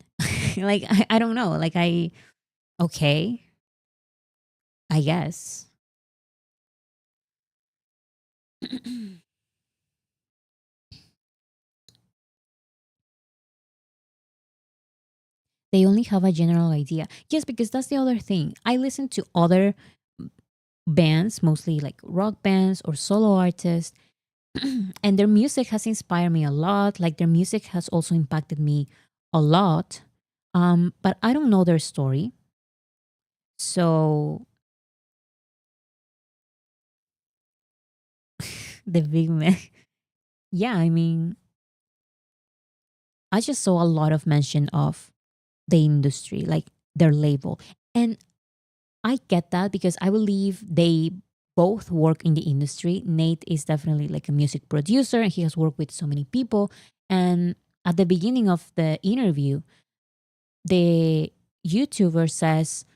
Like, I don't know. Okay, I guess. They only have a general idea. Yes, because that's the other thing. I listen to other bands, mostly like rock bands or solo artists, and their music has inspired me a lot. Like their music has also impacted me a lot. But I don't know their story. So the big man. Yeah, I mean, I just saw a lot of mention of the industry, like their label. And I get that because I believe they both work in the industry. Nate is definitely like a music producer and he has worked with so many people. And at the beginning of the interview, the YouTuber says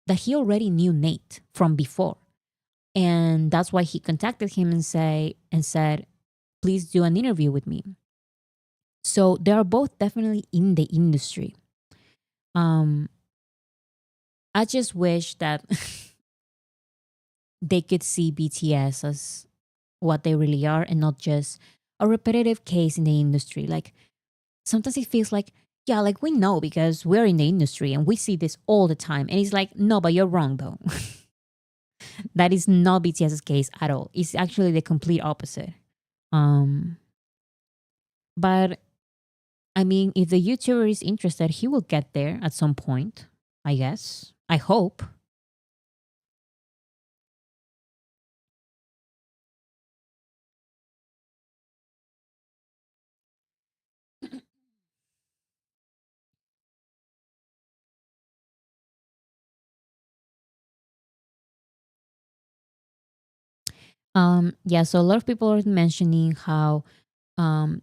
that he already knew Nate from before. And that's why he contacted him and said, please do an interview with me. So they are both definitely in the industry. Um, I just wish that they could see BTS as what they really are and not just a repetitive case in the industry. Like sometimes it feels like, yeah, like we know because we're in the industry and we see this all the time. And it's like, no, but you're wrong though. That is not BTS's case at all. It's actually the complete opposite. Um, but I mean, if the YouTuber is interested, he will get there at some point, I guess. I hope. Yeah, so a lot of people are mentioning how um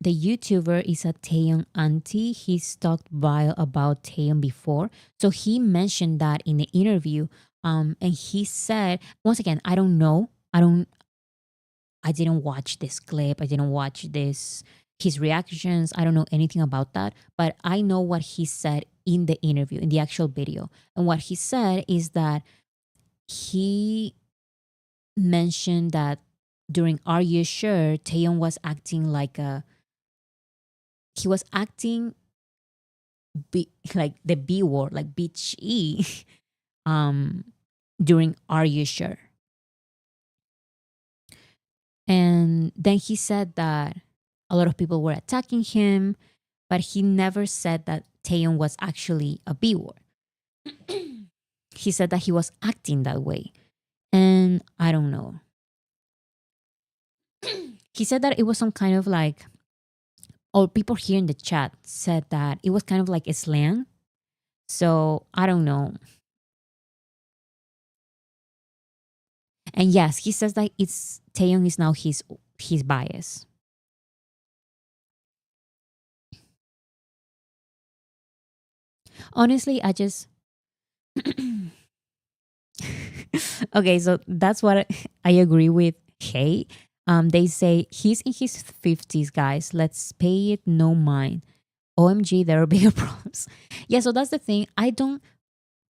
the YouTuber is a Taeyong auntie. He's talked vile about Taeyong before, so he mentioned that in the interview. And he said, once again, I don't know. I didn't watch this clip. I didn't watch this his reactions. I don't know anything about that, but I know what he said in the interview, in the actual video. And what he said is that he mentioned that during Are You Sure, Taeyong was acting like a he was acting like the B word, like bitchy, um, during Are You Sure? And then he said that a lot of people were attacking him, but he never said that Taeyong was actually a B word. He said that he was acting that way. And I don't know. He said that it was some kind of like, or people here in the chat said that it was kind of like a slang. So I don't know. And yes, he says that it's Taeyong is now his bias. Honestly, I just okay. So that's what I agree with. Hey, they say he's in his 50s, guys. Let's pay it no mind. OMG, there are bigger problems. Yeah, so that's the thing. I don't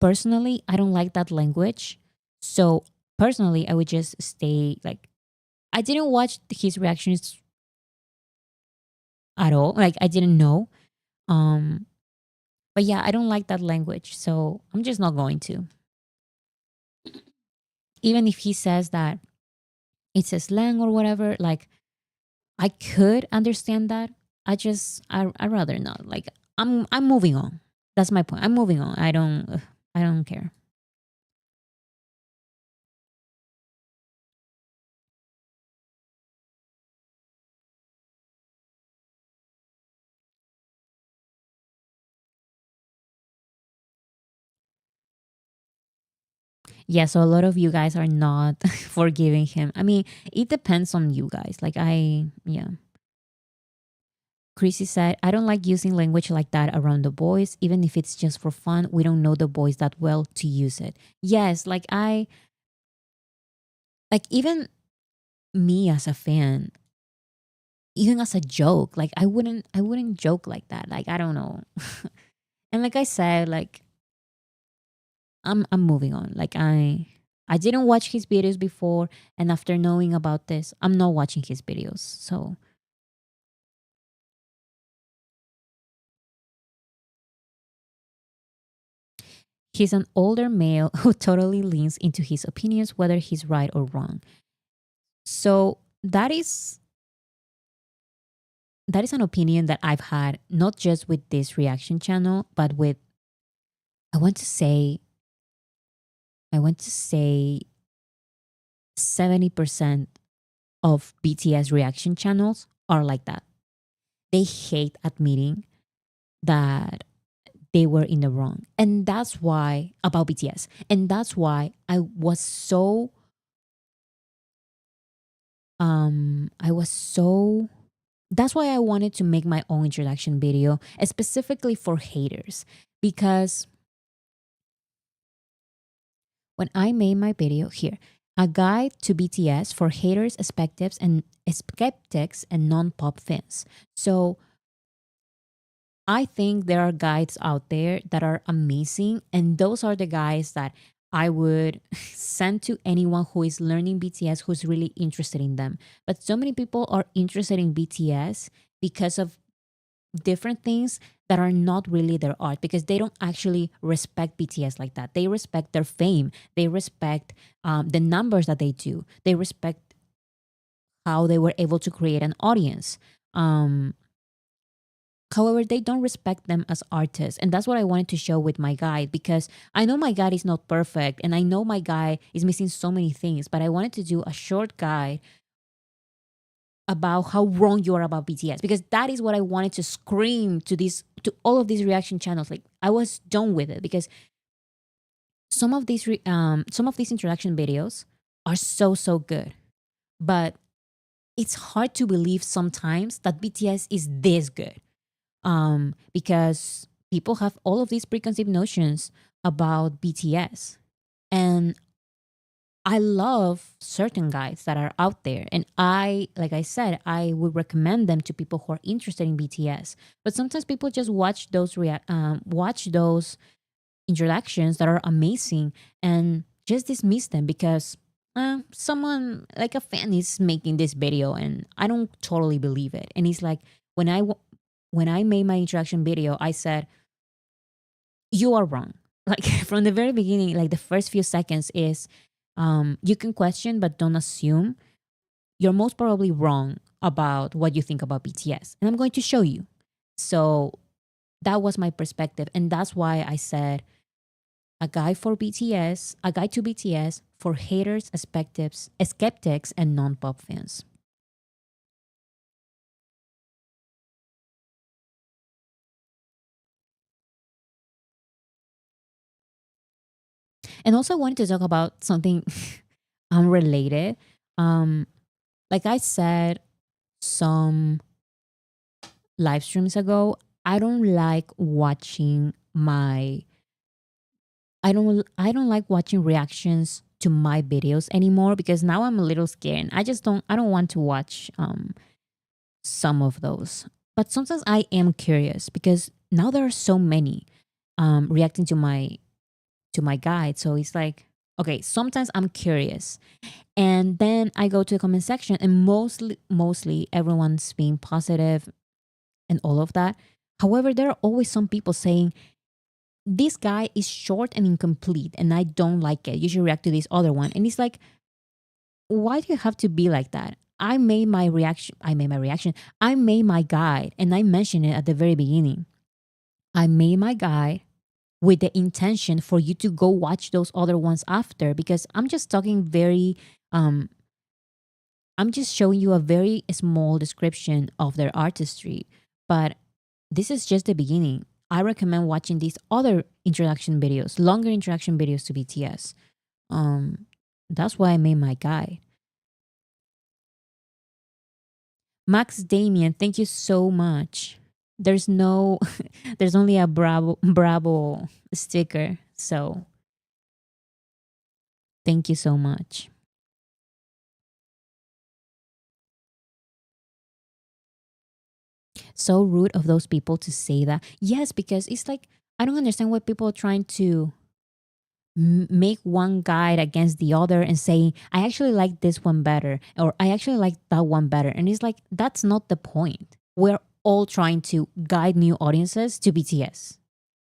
like that language. So personally, I would just stay like I didn't watch his reactions at all. Like I didn't know. Um, but yeah, I don't like that language. So I'm just not going to. Even if he says that it's a slang or whatever, like I could understand that. I rather not. Like I'm moving on. That's my point. I'm moving on. I don't care. Yeah, so a lot of you guys are not forgiving him. I mean, it depends on you guys. Like yeah. Chrissy said, I don't like using language like that around the boys, even if it's just for fun. We don't know the boys that well to use it. Yes, like even me as a fan, even as a joke, like I wouldn't joke like that. Like I don't know. And like I said, like I'm moving on. Like I didn't watch his videos before, and after knowing about this, I'm not watching his videos. So he's an older male who totally leans into his opinions, whether he's right or wrong. So that is an opinion that I've had not just with this reaction channel, but with I want to say I want to say 70% of BTS reaction channels are like that. They hate admitting that they were in the wrong. And that's why about BTS. And that's why I was so that's why I wanted to make my own introduction video specifically for haters because when I made my video here, a guide to BTS for haters, skeptics and non-pop fans. So I think there are guides out there that are amazing, and those are the guys that I would send to anyone who is learning BTS who's really interested in them. But so many people are interested in BTS because of different things that are not really their art because they don't actually respect BTS like that. They respect their fame. They respect the numbers that they do. They respect how they were able to create an audience. However, they don't respect them as artists. And that's what I wanted to show with my guide because I know my guide is not perfect and I know my guide is missing so many things, but I wanted to do a short guide about how wrong you are about BTS because that is what I wanted to scream to all of these reaction channels. Like I was done with it because some of these introduction videos are so good, but it's hard to believe sometimes that BTS is this good, because people have all of these preconceived notions about BTS. And I love certain guys that are out there. And I, like I said, I would recommend them to people who are interested in BTS. But sometimes people just watch those watch those introductions that are amazing and just dismiss them because someone like a fan is making this video, and I don't totally believe it. And it's like when when I made my introduction video, I said you are wrong. Like from the very beginning, like the first few seconds is you can question but don't assume. You're most probably wrong about what you think about BTS, and I'm going to show you. So that was my perspective, and that's why I said a guide for BTS, a guide to BTS for haters, skeptics, and non-pop fans. And also, I wanted to talk about something unrelated. Um, like I said some live streams ago, I don't like watching my I don't like watching reactions to my videos anymore because now I'm a little scared. I don't want to watch some of those. But sometimes I am curious because now there are so many reacting to my guide. So it's like, okay, sometimes I'm curious. And then I go to the comment section and mostly everyone's being positive and all of that. However, there are always some people saying, this guy is short and incomplete and I don't like it. You should react to this other one. And it's like, why do you have to be like that? I made my guide and I mentioned it at the very beginning. I made my guide with the intention for you to go watch those other ones after because um I'm just showing you a very small description of their artistry. But this is just the beginning. I recommend watching these other introduction videos, longer introduction videos to BTS. Um that's why I made my guide. Max Damien, thank you so much. There's no there's only a bravo sticker. So thank you so much. So rude of those people to say that. Yes, because it's like I don't understand why people are trying to make one guide against the other and saying I actually like this one better or I actually like that one better. And it's like that's not the point. We're all trying to guide new audiences to BTS.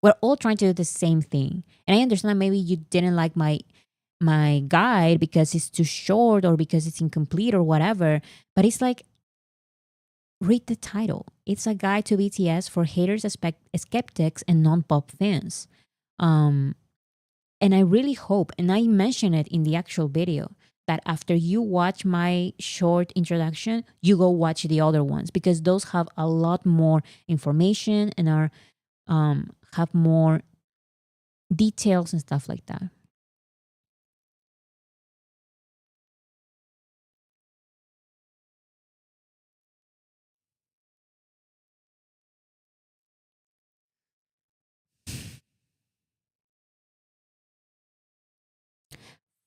We're all trying to do the same thing. And I understand that maybe you didn't like my guide because it's too short or because it's incomplete or whatever. But it's like read the title. It's a guide to BTS for haters, skeptics, and non-pop fans. Um, and I really hope, and I mentioned it in the actual video, that after you watch my short introduction, you go watch the other ones because those have a lot more information and are have more details and stuff like that.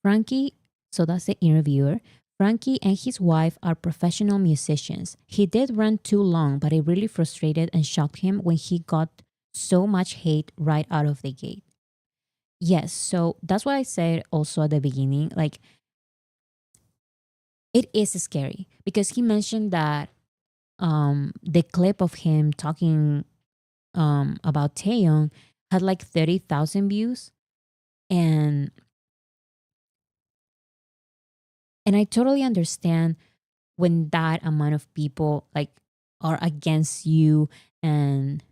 Frankie, so that's the interviewer. Frankie and his wife are professional musicians. He did run too long, but it really frustrated and shocked him when he got so much hate right out of the gate. Yes, so that's what I said also at the beginning. Like, it is scary because he mentioned that the clip of him talking about Taeyong had like 30,000 views. And I totally understand when that amount of people like are against you and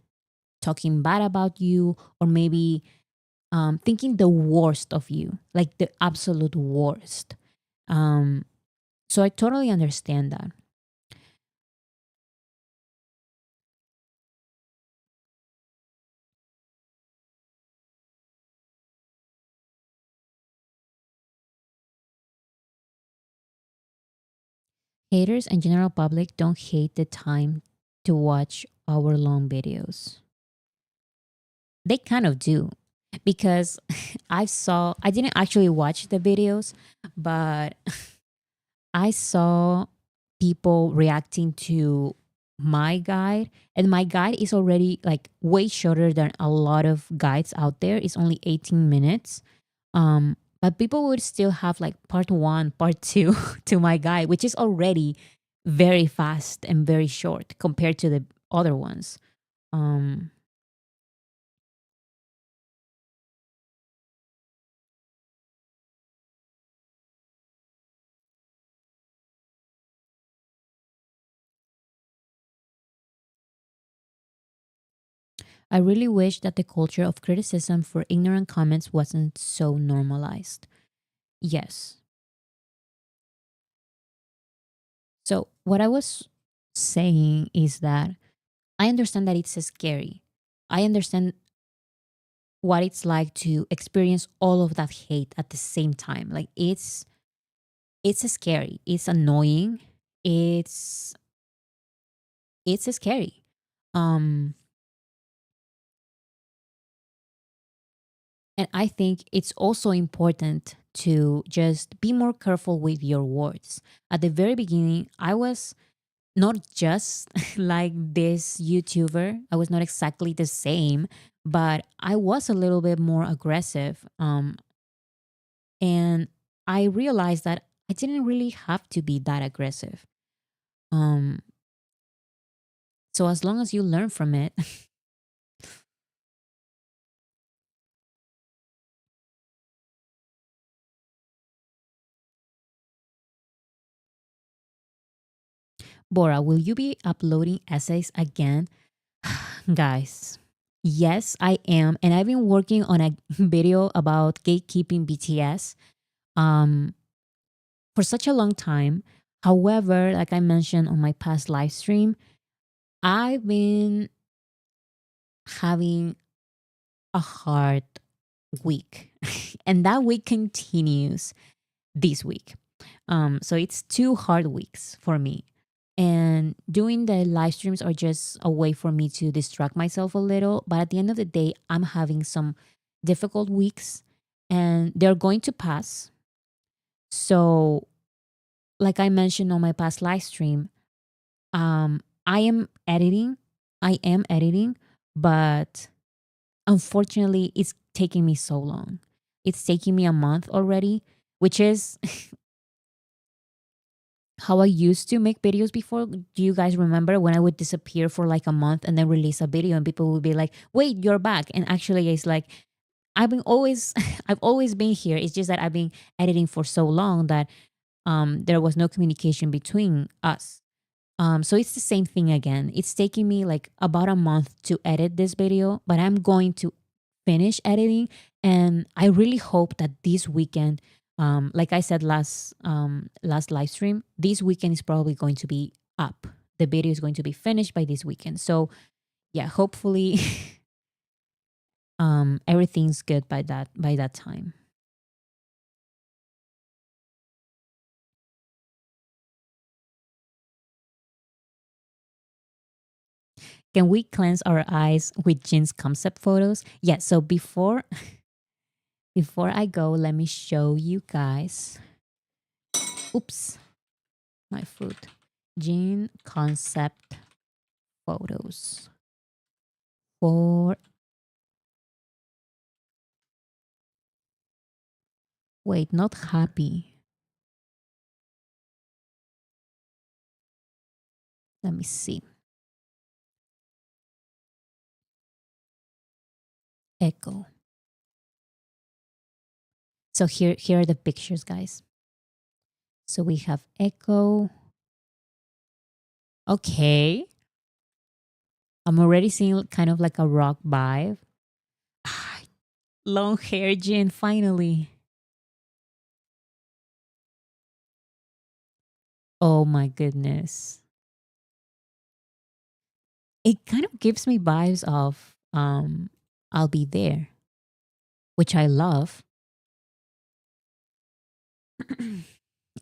talking bad about you or maybe thinking the worst of you, like the absolute worst. So I totally understand that. Haters and general public don't hate the time to watch hour-long videos. They kind of do because I didn't actually watch the videos, but I saw people reacting to my guide, and my guide is already like way shorter than a lot of guides out there. It's only 18 minutes. But people would still have like part one, part two to my guide, which is already very fast and very short compared to the other ones. Um, I really wish that the culture of criticism for ignorant comments wasn't so normalized. Yes. So, what I was saying is that I understand that it's scary. I understand what it's like to experience all of that hate at the same time. Like it's scary. It's annoying. It's it's scary. Um and I think it's also important to just be more careful with your words. At the very beginning, I was not just like this YouTuber. I was not exactly the same, but I was a little bit more aggressive. And I realized that I didn't really have to be that aggressive. Um, so as long as you learn from it, Bora, will you be uploading essays again? Guys, yes, I am. And I've been working on a video about gatekeeping BTS um, for such a long time. However, like I mentioned on my past live stream, I've been having a hard week. And that week continues this week. So it's 2 hard weeks for me. And doing the live streams are just a way for me to distract myself a little. But at the end of the day, I'm having some difficult weeks and they're going to pass. So, like I mentioned on my past live stream, I am editing. I am editing, but unfortunately, it's taking me so long. It's taking me a month already, which is how I used to make videos before. Do you guys remember when I would disappear for like a month and then release a video and people would be like, "Wait, you're back." And actually it's like I've been always I've always been here. It's just that I've been editing for so long that there was no communication between us. So it's the same thing again. It's taking me like about a month to edit this video, but I'm going to finish editing, and I really hope that this weekend, like I said last live stream, this weekend is probably going to be up. The video is going to be finished by this weekend. So yeah, hopefully everything's good by that time. Can we cleanse our eyes with Jin's concept photos? Yeah, so before I go, let me show you guys. Oops, my foot. Jin concept photos for wait, not happy. Let me see. Echo. So here are the pictures, guys. So we have Echo. Okay. I'm already seeing kind of like a rock vibe. Ah, long hair Jin, finally. Oh my goodness. It kind of gives me vibes of I'll be there, which I love.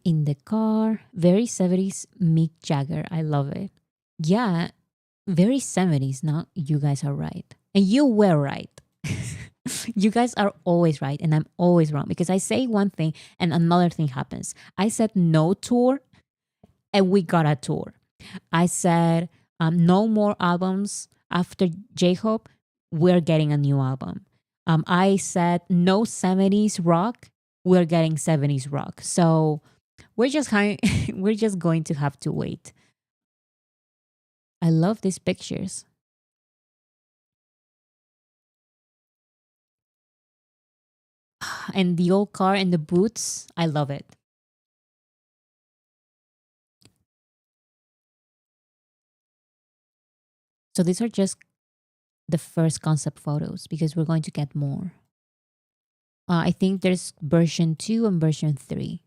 In the car, very 70s Mick Jagger. I love it. Yeah, very 70s. Now you guys are right. And you were right. You guys are always right. And I'm always wrong because I say one thing and another thing happens. I said no tour and we got a tour. I said no more albums after J Hope. We're getting a new album. I said no 70s rock. We're getting 70s rock. So we're just going to have to wait. I love these pictures. And the old car and the boots. I love it. So these are just the first concept photos because we're going to get more. I think there's version 2 and version 3.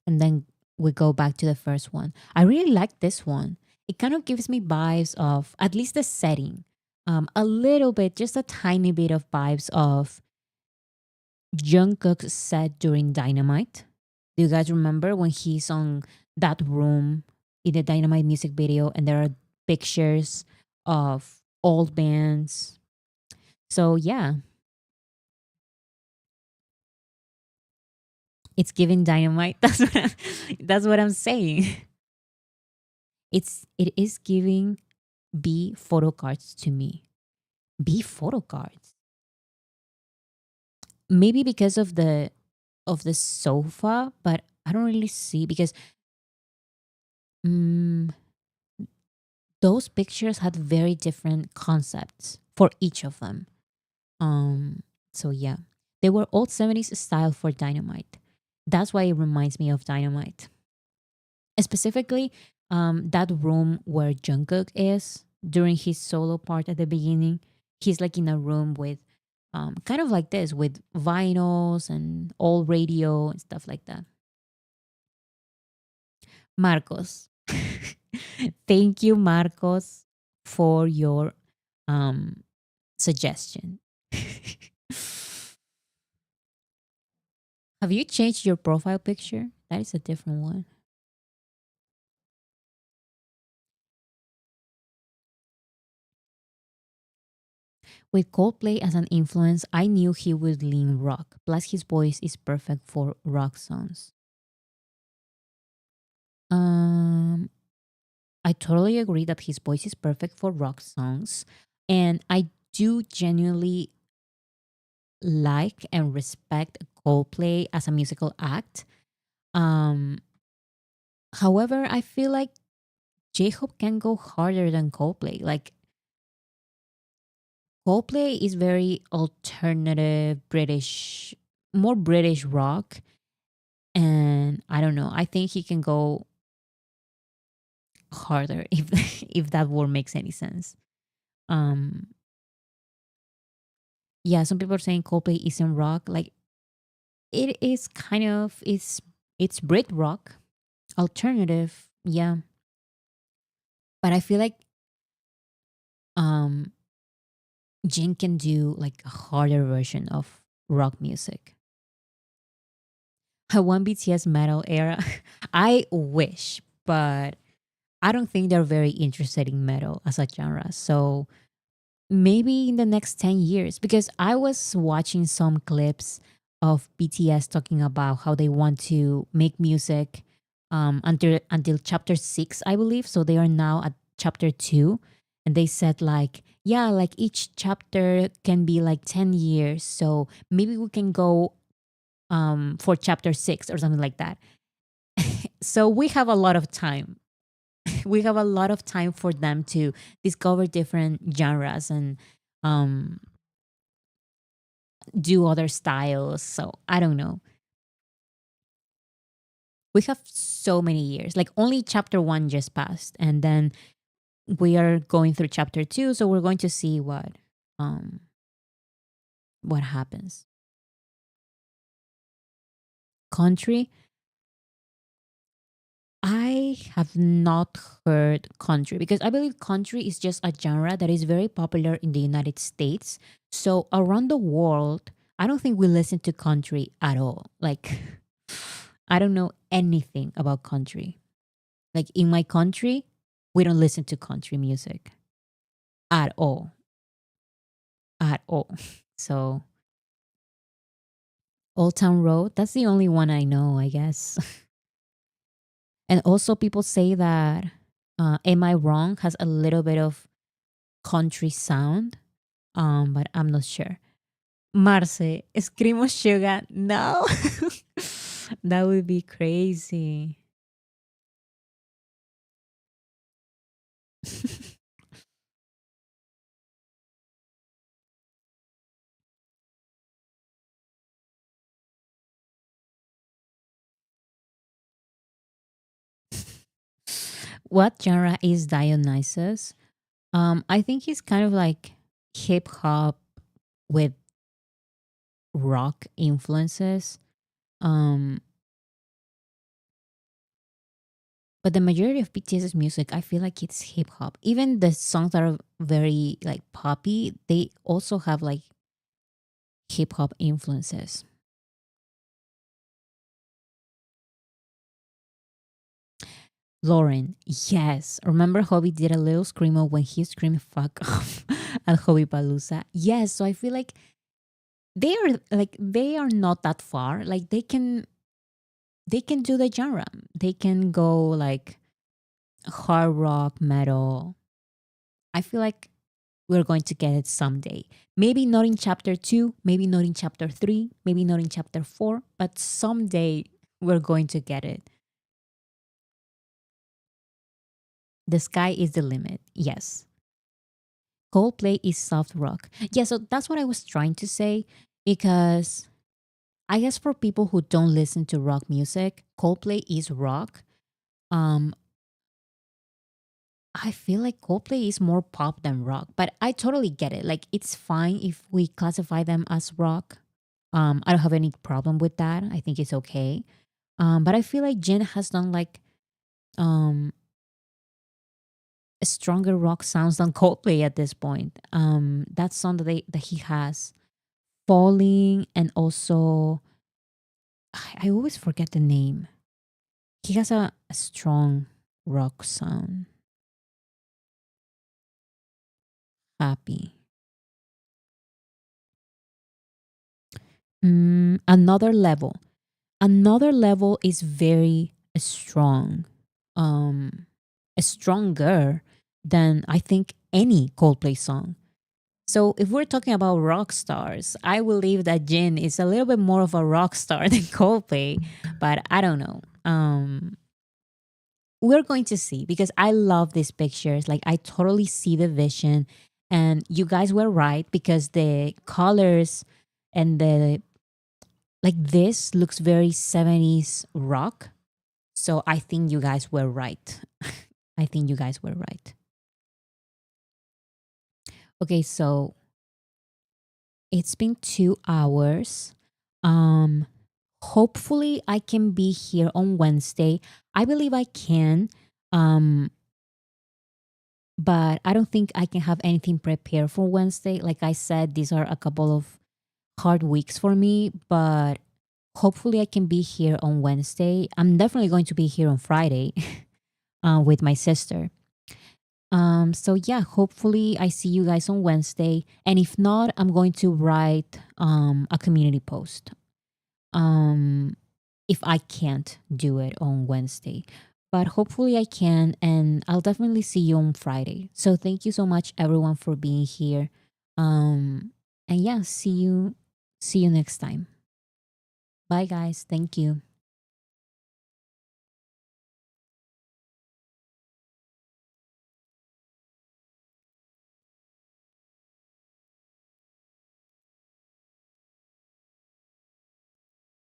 And then we go back to the first one. I really like this one. It kind of gives me vibes of at least the setting. A little bit, just a tiny bit of vibes of Jungkook's set during Dynamite. Do you guys remember when he's on that room in the Dynamite music video and there are pictures of old bands? So yeah, it's giving Dynamite. That's what I'm saying. It is giving B photo cards to me. B photo cards. Maybe because of the sofa, but I don't really see because mm, those pictures had very different concepts for each of them. Um, so yeah, they were old 70s style for Dynamite. That's why it reminds me of Dynamite. Specifically, that room where Jungkook is during his solo part at the beginning. He's like in a room with kind of like this with vinyls and old radio and stuff like that. Marcos. Thank you, Marcos, for your um, suggestion. Have you changed your profile picture? That is a different one. With Coldplay as an influence, I knew he would lean rock. Plus, his voice is perfect for rock songs. Um, I totally agree that his voice is perfect for rock songs, and I do genuinely like and respect Coldplay as a musical act. Um, However, I feel like J-Hope can go harder than Coldplay. Like Coldplay is very alternative British, more British rock, and I don't know. I think he can go harder if if that word makes any sense. Um, yeah, some people are saying Coldplay isn't rock. Like it is kind of it's Brit rock, alternative. Yeah, but I feel like um Jin can do like a harder version of rock music. I want BTS metal era. I wish, but I don't think they're very interested in metal as a genre. So maybe in the next 10 years, because I was watching some clips of BTS talking about how they want to make music until chapter 6, I believe. So they are now at chapter 2. And they said like, yeah, like each chapter can be like 10 years. So maybe we can go for chapter 6 or something like that. So we have a lot of time. We have a lot of time for them to discover different genres and um, do other styles. So I don't know. We have so many years. Like only chapter 1 just passed, and then we are going through chapter 2. So we're going to see um what happens. Country. I have not heard country because I believe country is just a genre that is very popular in the United States. So around the world, I don't think we listen to country at all. Like, I don't know anything about country. Like, in my country, we don't listen to country music at all. At all. So, Old Town Road, that's the only one I know, I guess. And also, people say that Am I Wrong has a little bit of country sound, but I'm not sure. Marce, Escrimo Sugar. No. That would be crazy. What genre is Dionysus? I think he's kind of like hip hop with rock influences. Um, but the majority of BTS's music, I feel like it's hip hop. Even the songs that are very like poppy, they also have like hip hop influences. Lauren, yes. Remember Hobby did a little screamo when he screamed fuck off at Hobby Palooza? Yes, so I feel like they are not that far. Like they can do the genre. They can go like hard rock, metal. I feel like we're going to get it someday. Maybe not in chapter 2, maybe not in chapter 3, maybe not in chapter 4, but someday we're going to get it. The sky is the limit. Yes. Coldplay is soft rock. Yeah, so that's what I was trying to say because I guess for people who don't listen to rock music, Coldplay is rock. Um I feel like Coldplay is more pop than rock, but I totally get it. Like it's fine if we classify them as rock. I don't have any problem with that. I think it's okay. But I feel like Jin has done like um stronger rock sounds than Coldplay at this point. That song that he has, Falling, and also I always forget the name. He has a strong rock sound. Happy. Another level. Another level is very strong. Stronger than I think any Coldplay song. So if we're talking about rock stars, I believe that Jin is a little bit more of a rock star than Coldplay, but I don't know. We're going to see because I love these pictures. Like I totally see the vision, and you guys were right because the colors and the like this looks very 70s rock. So I think you guys were right. I think you guys were right. Okay, so it's been 2 hours. Um, Hopefully I can be here on Wednesday. I believe I can. Um, but I don't think I can have anything prepared for Wednesday. Like I said, these are a couple of hard weeks for me, but hopefully I can be here on Wednesday. I'm definitely going to be here on Friday with my sister. So yeah, hopefully I see you guys on Wednesday. And if not, I'm going to write a community post. Um if I can't do it on Wednesday. But hopefully I can and I'll definitely see you on Friday. So thank you so much everyone for being here. And yeah, see you next time. Bye guys. Thank you.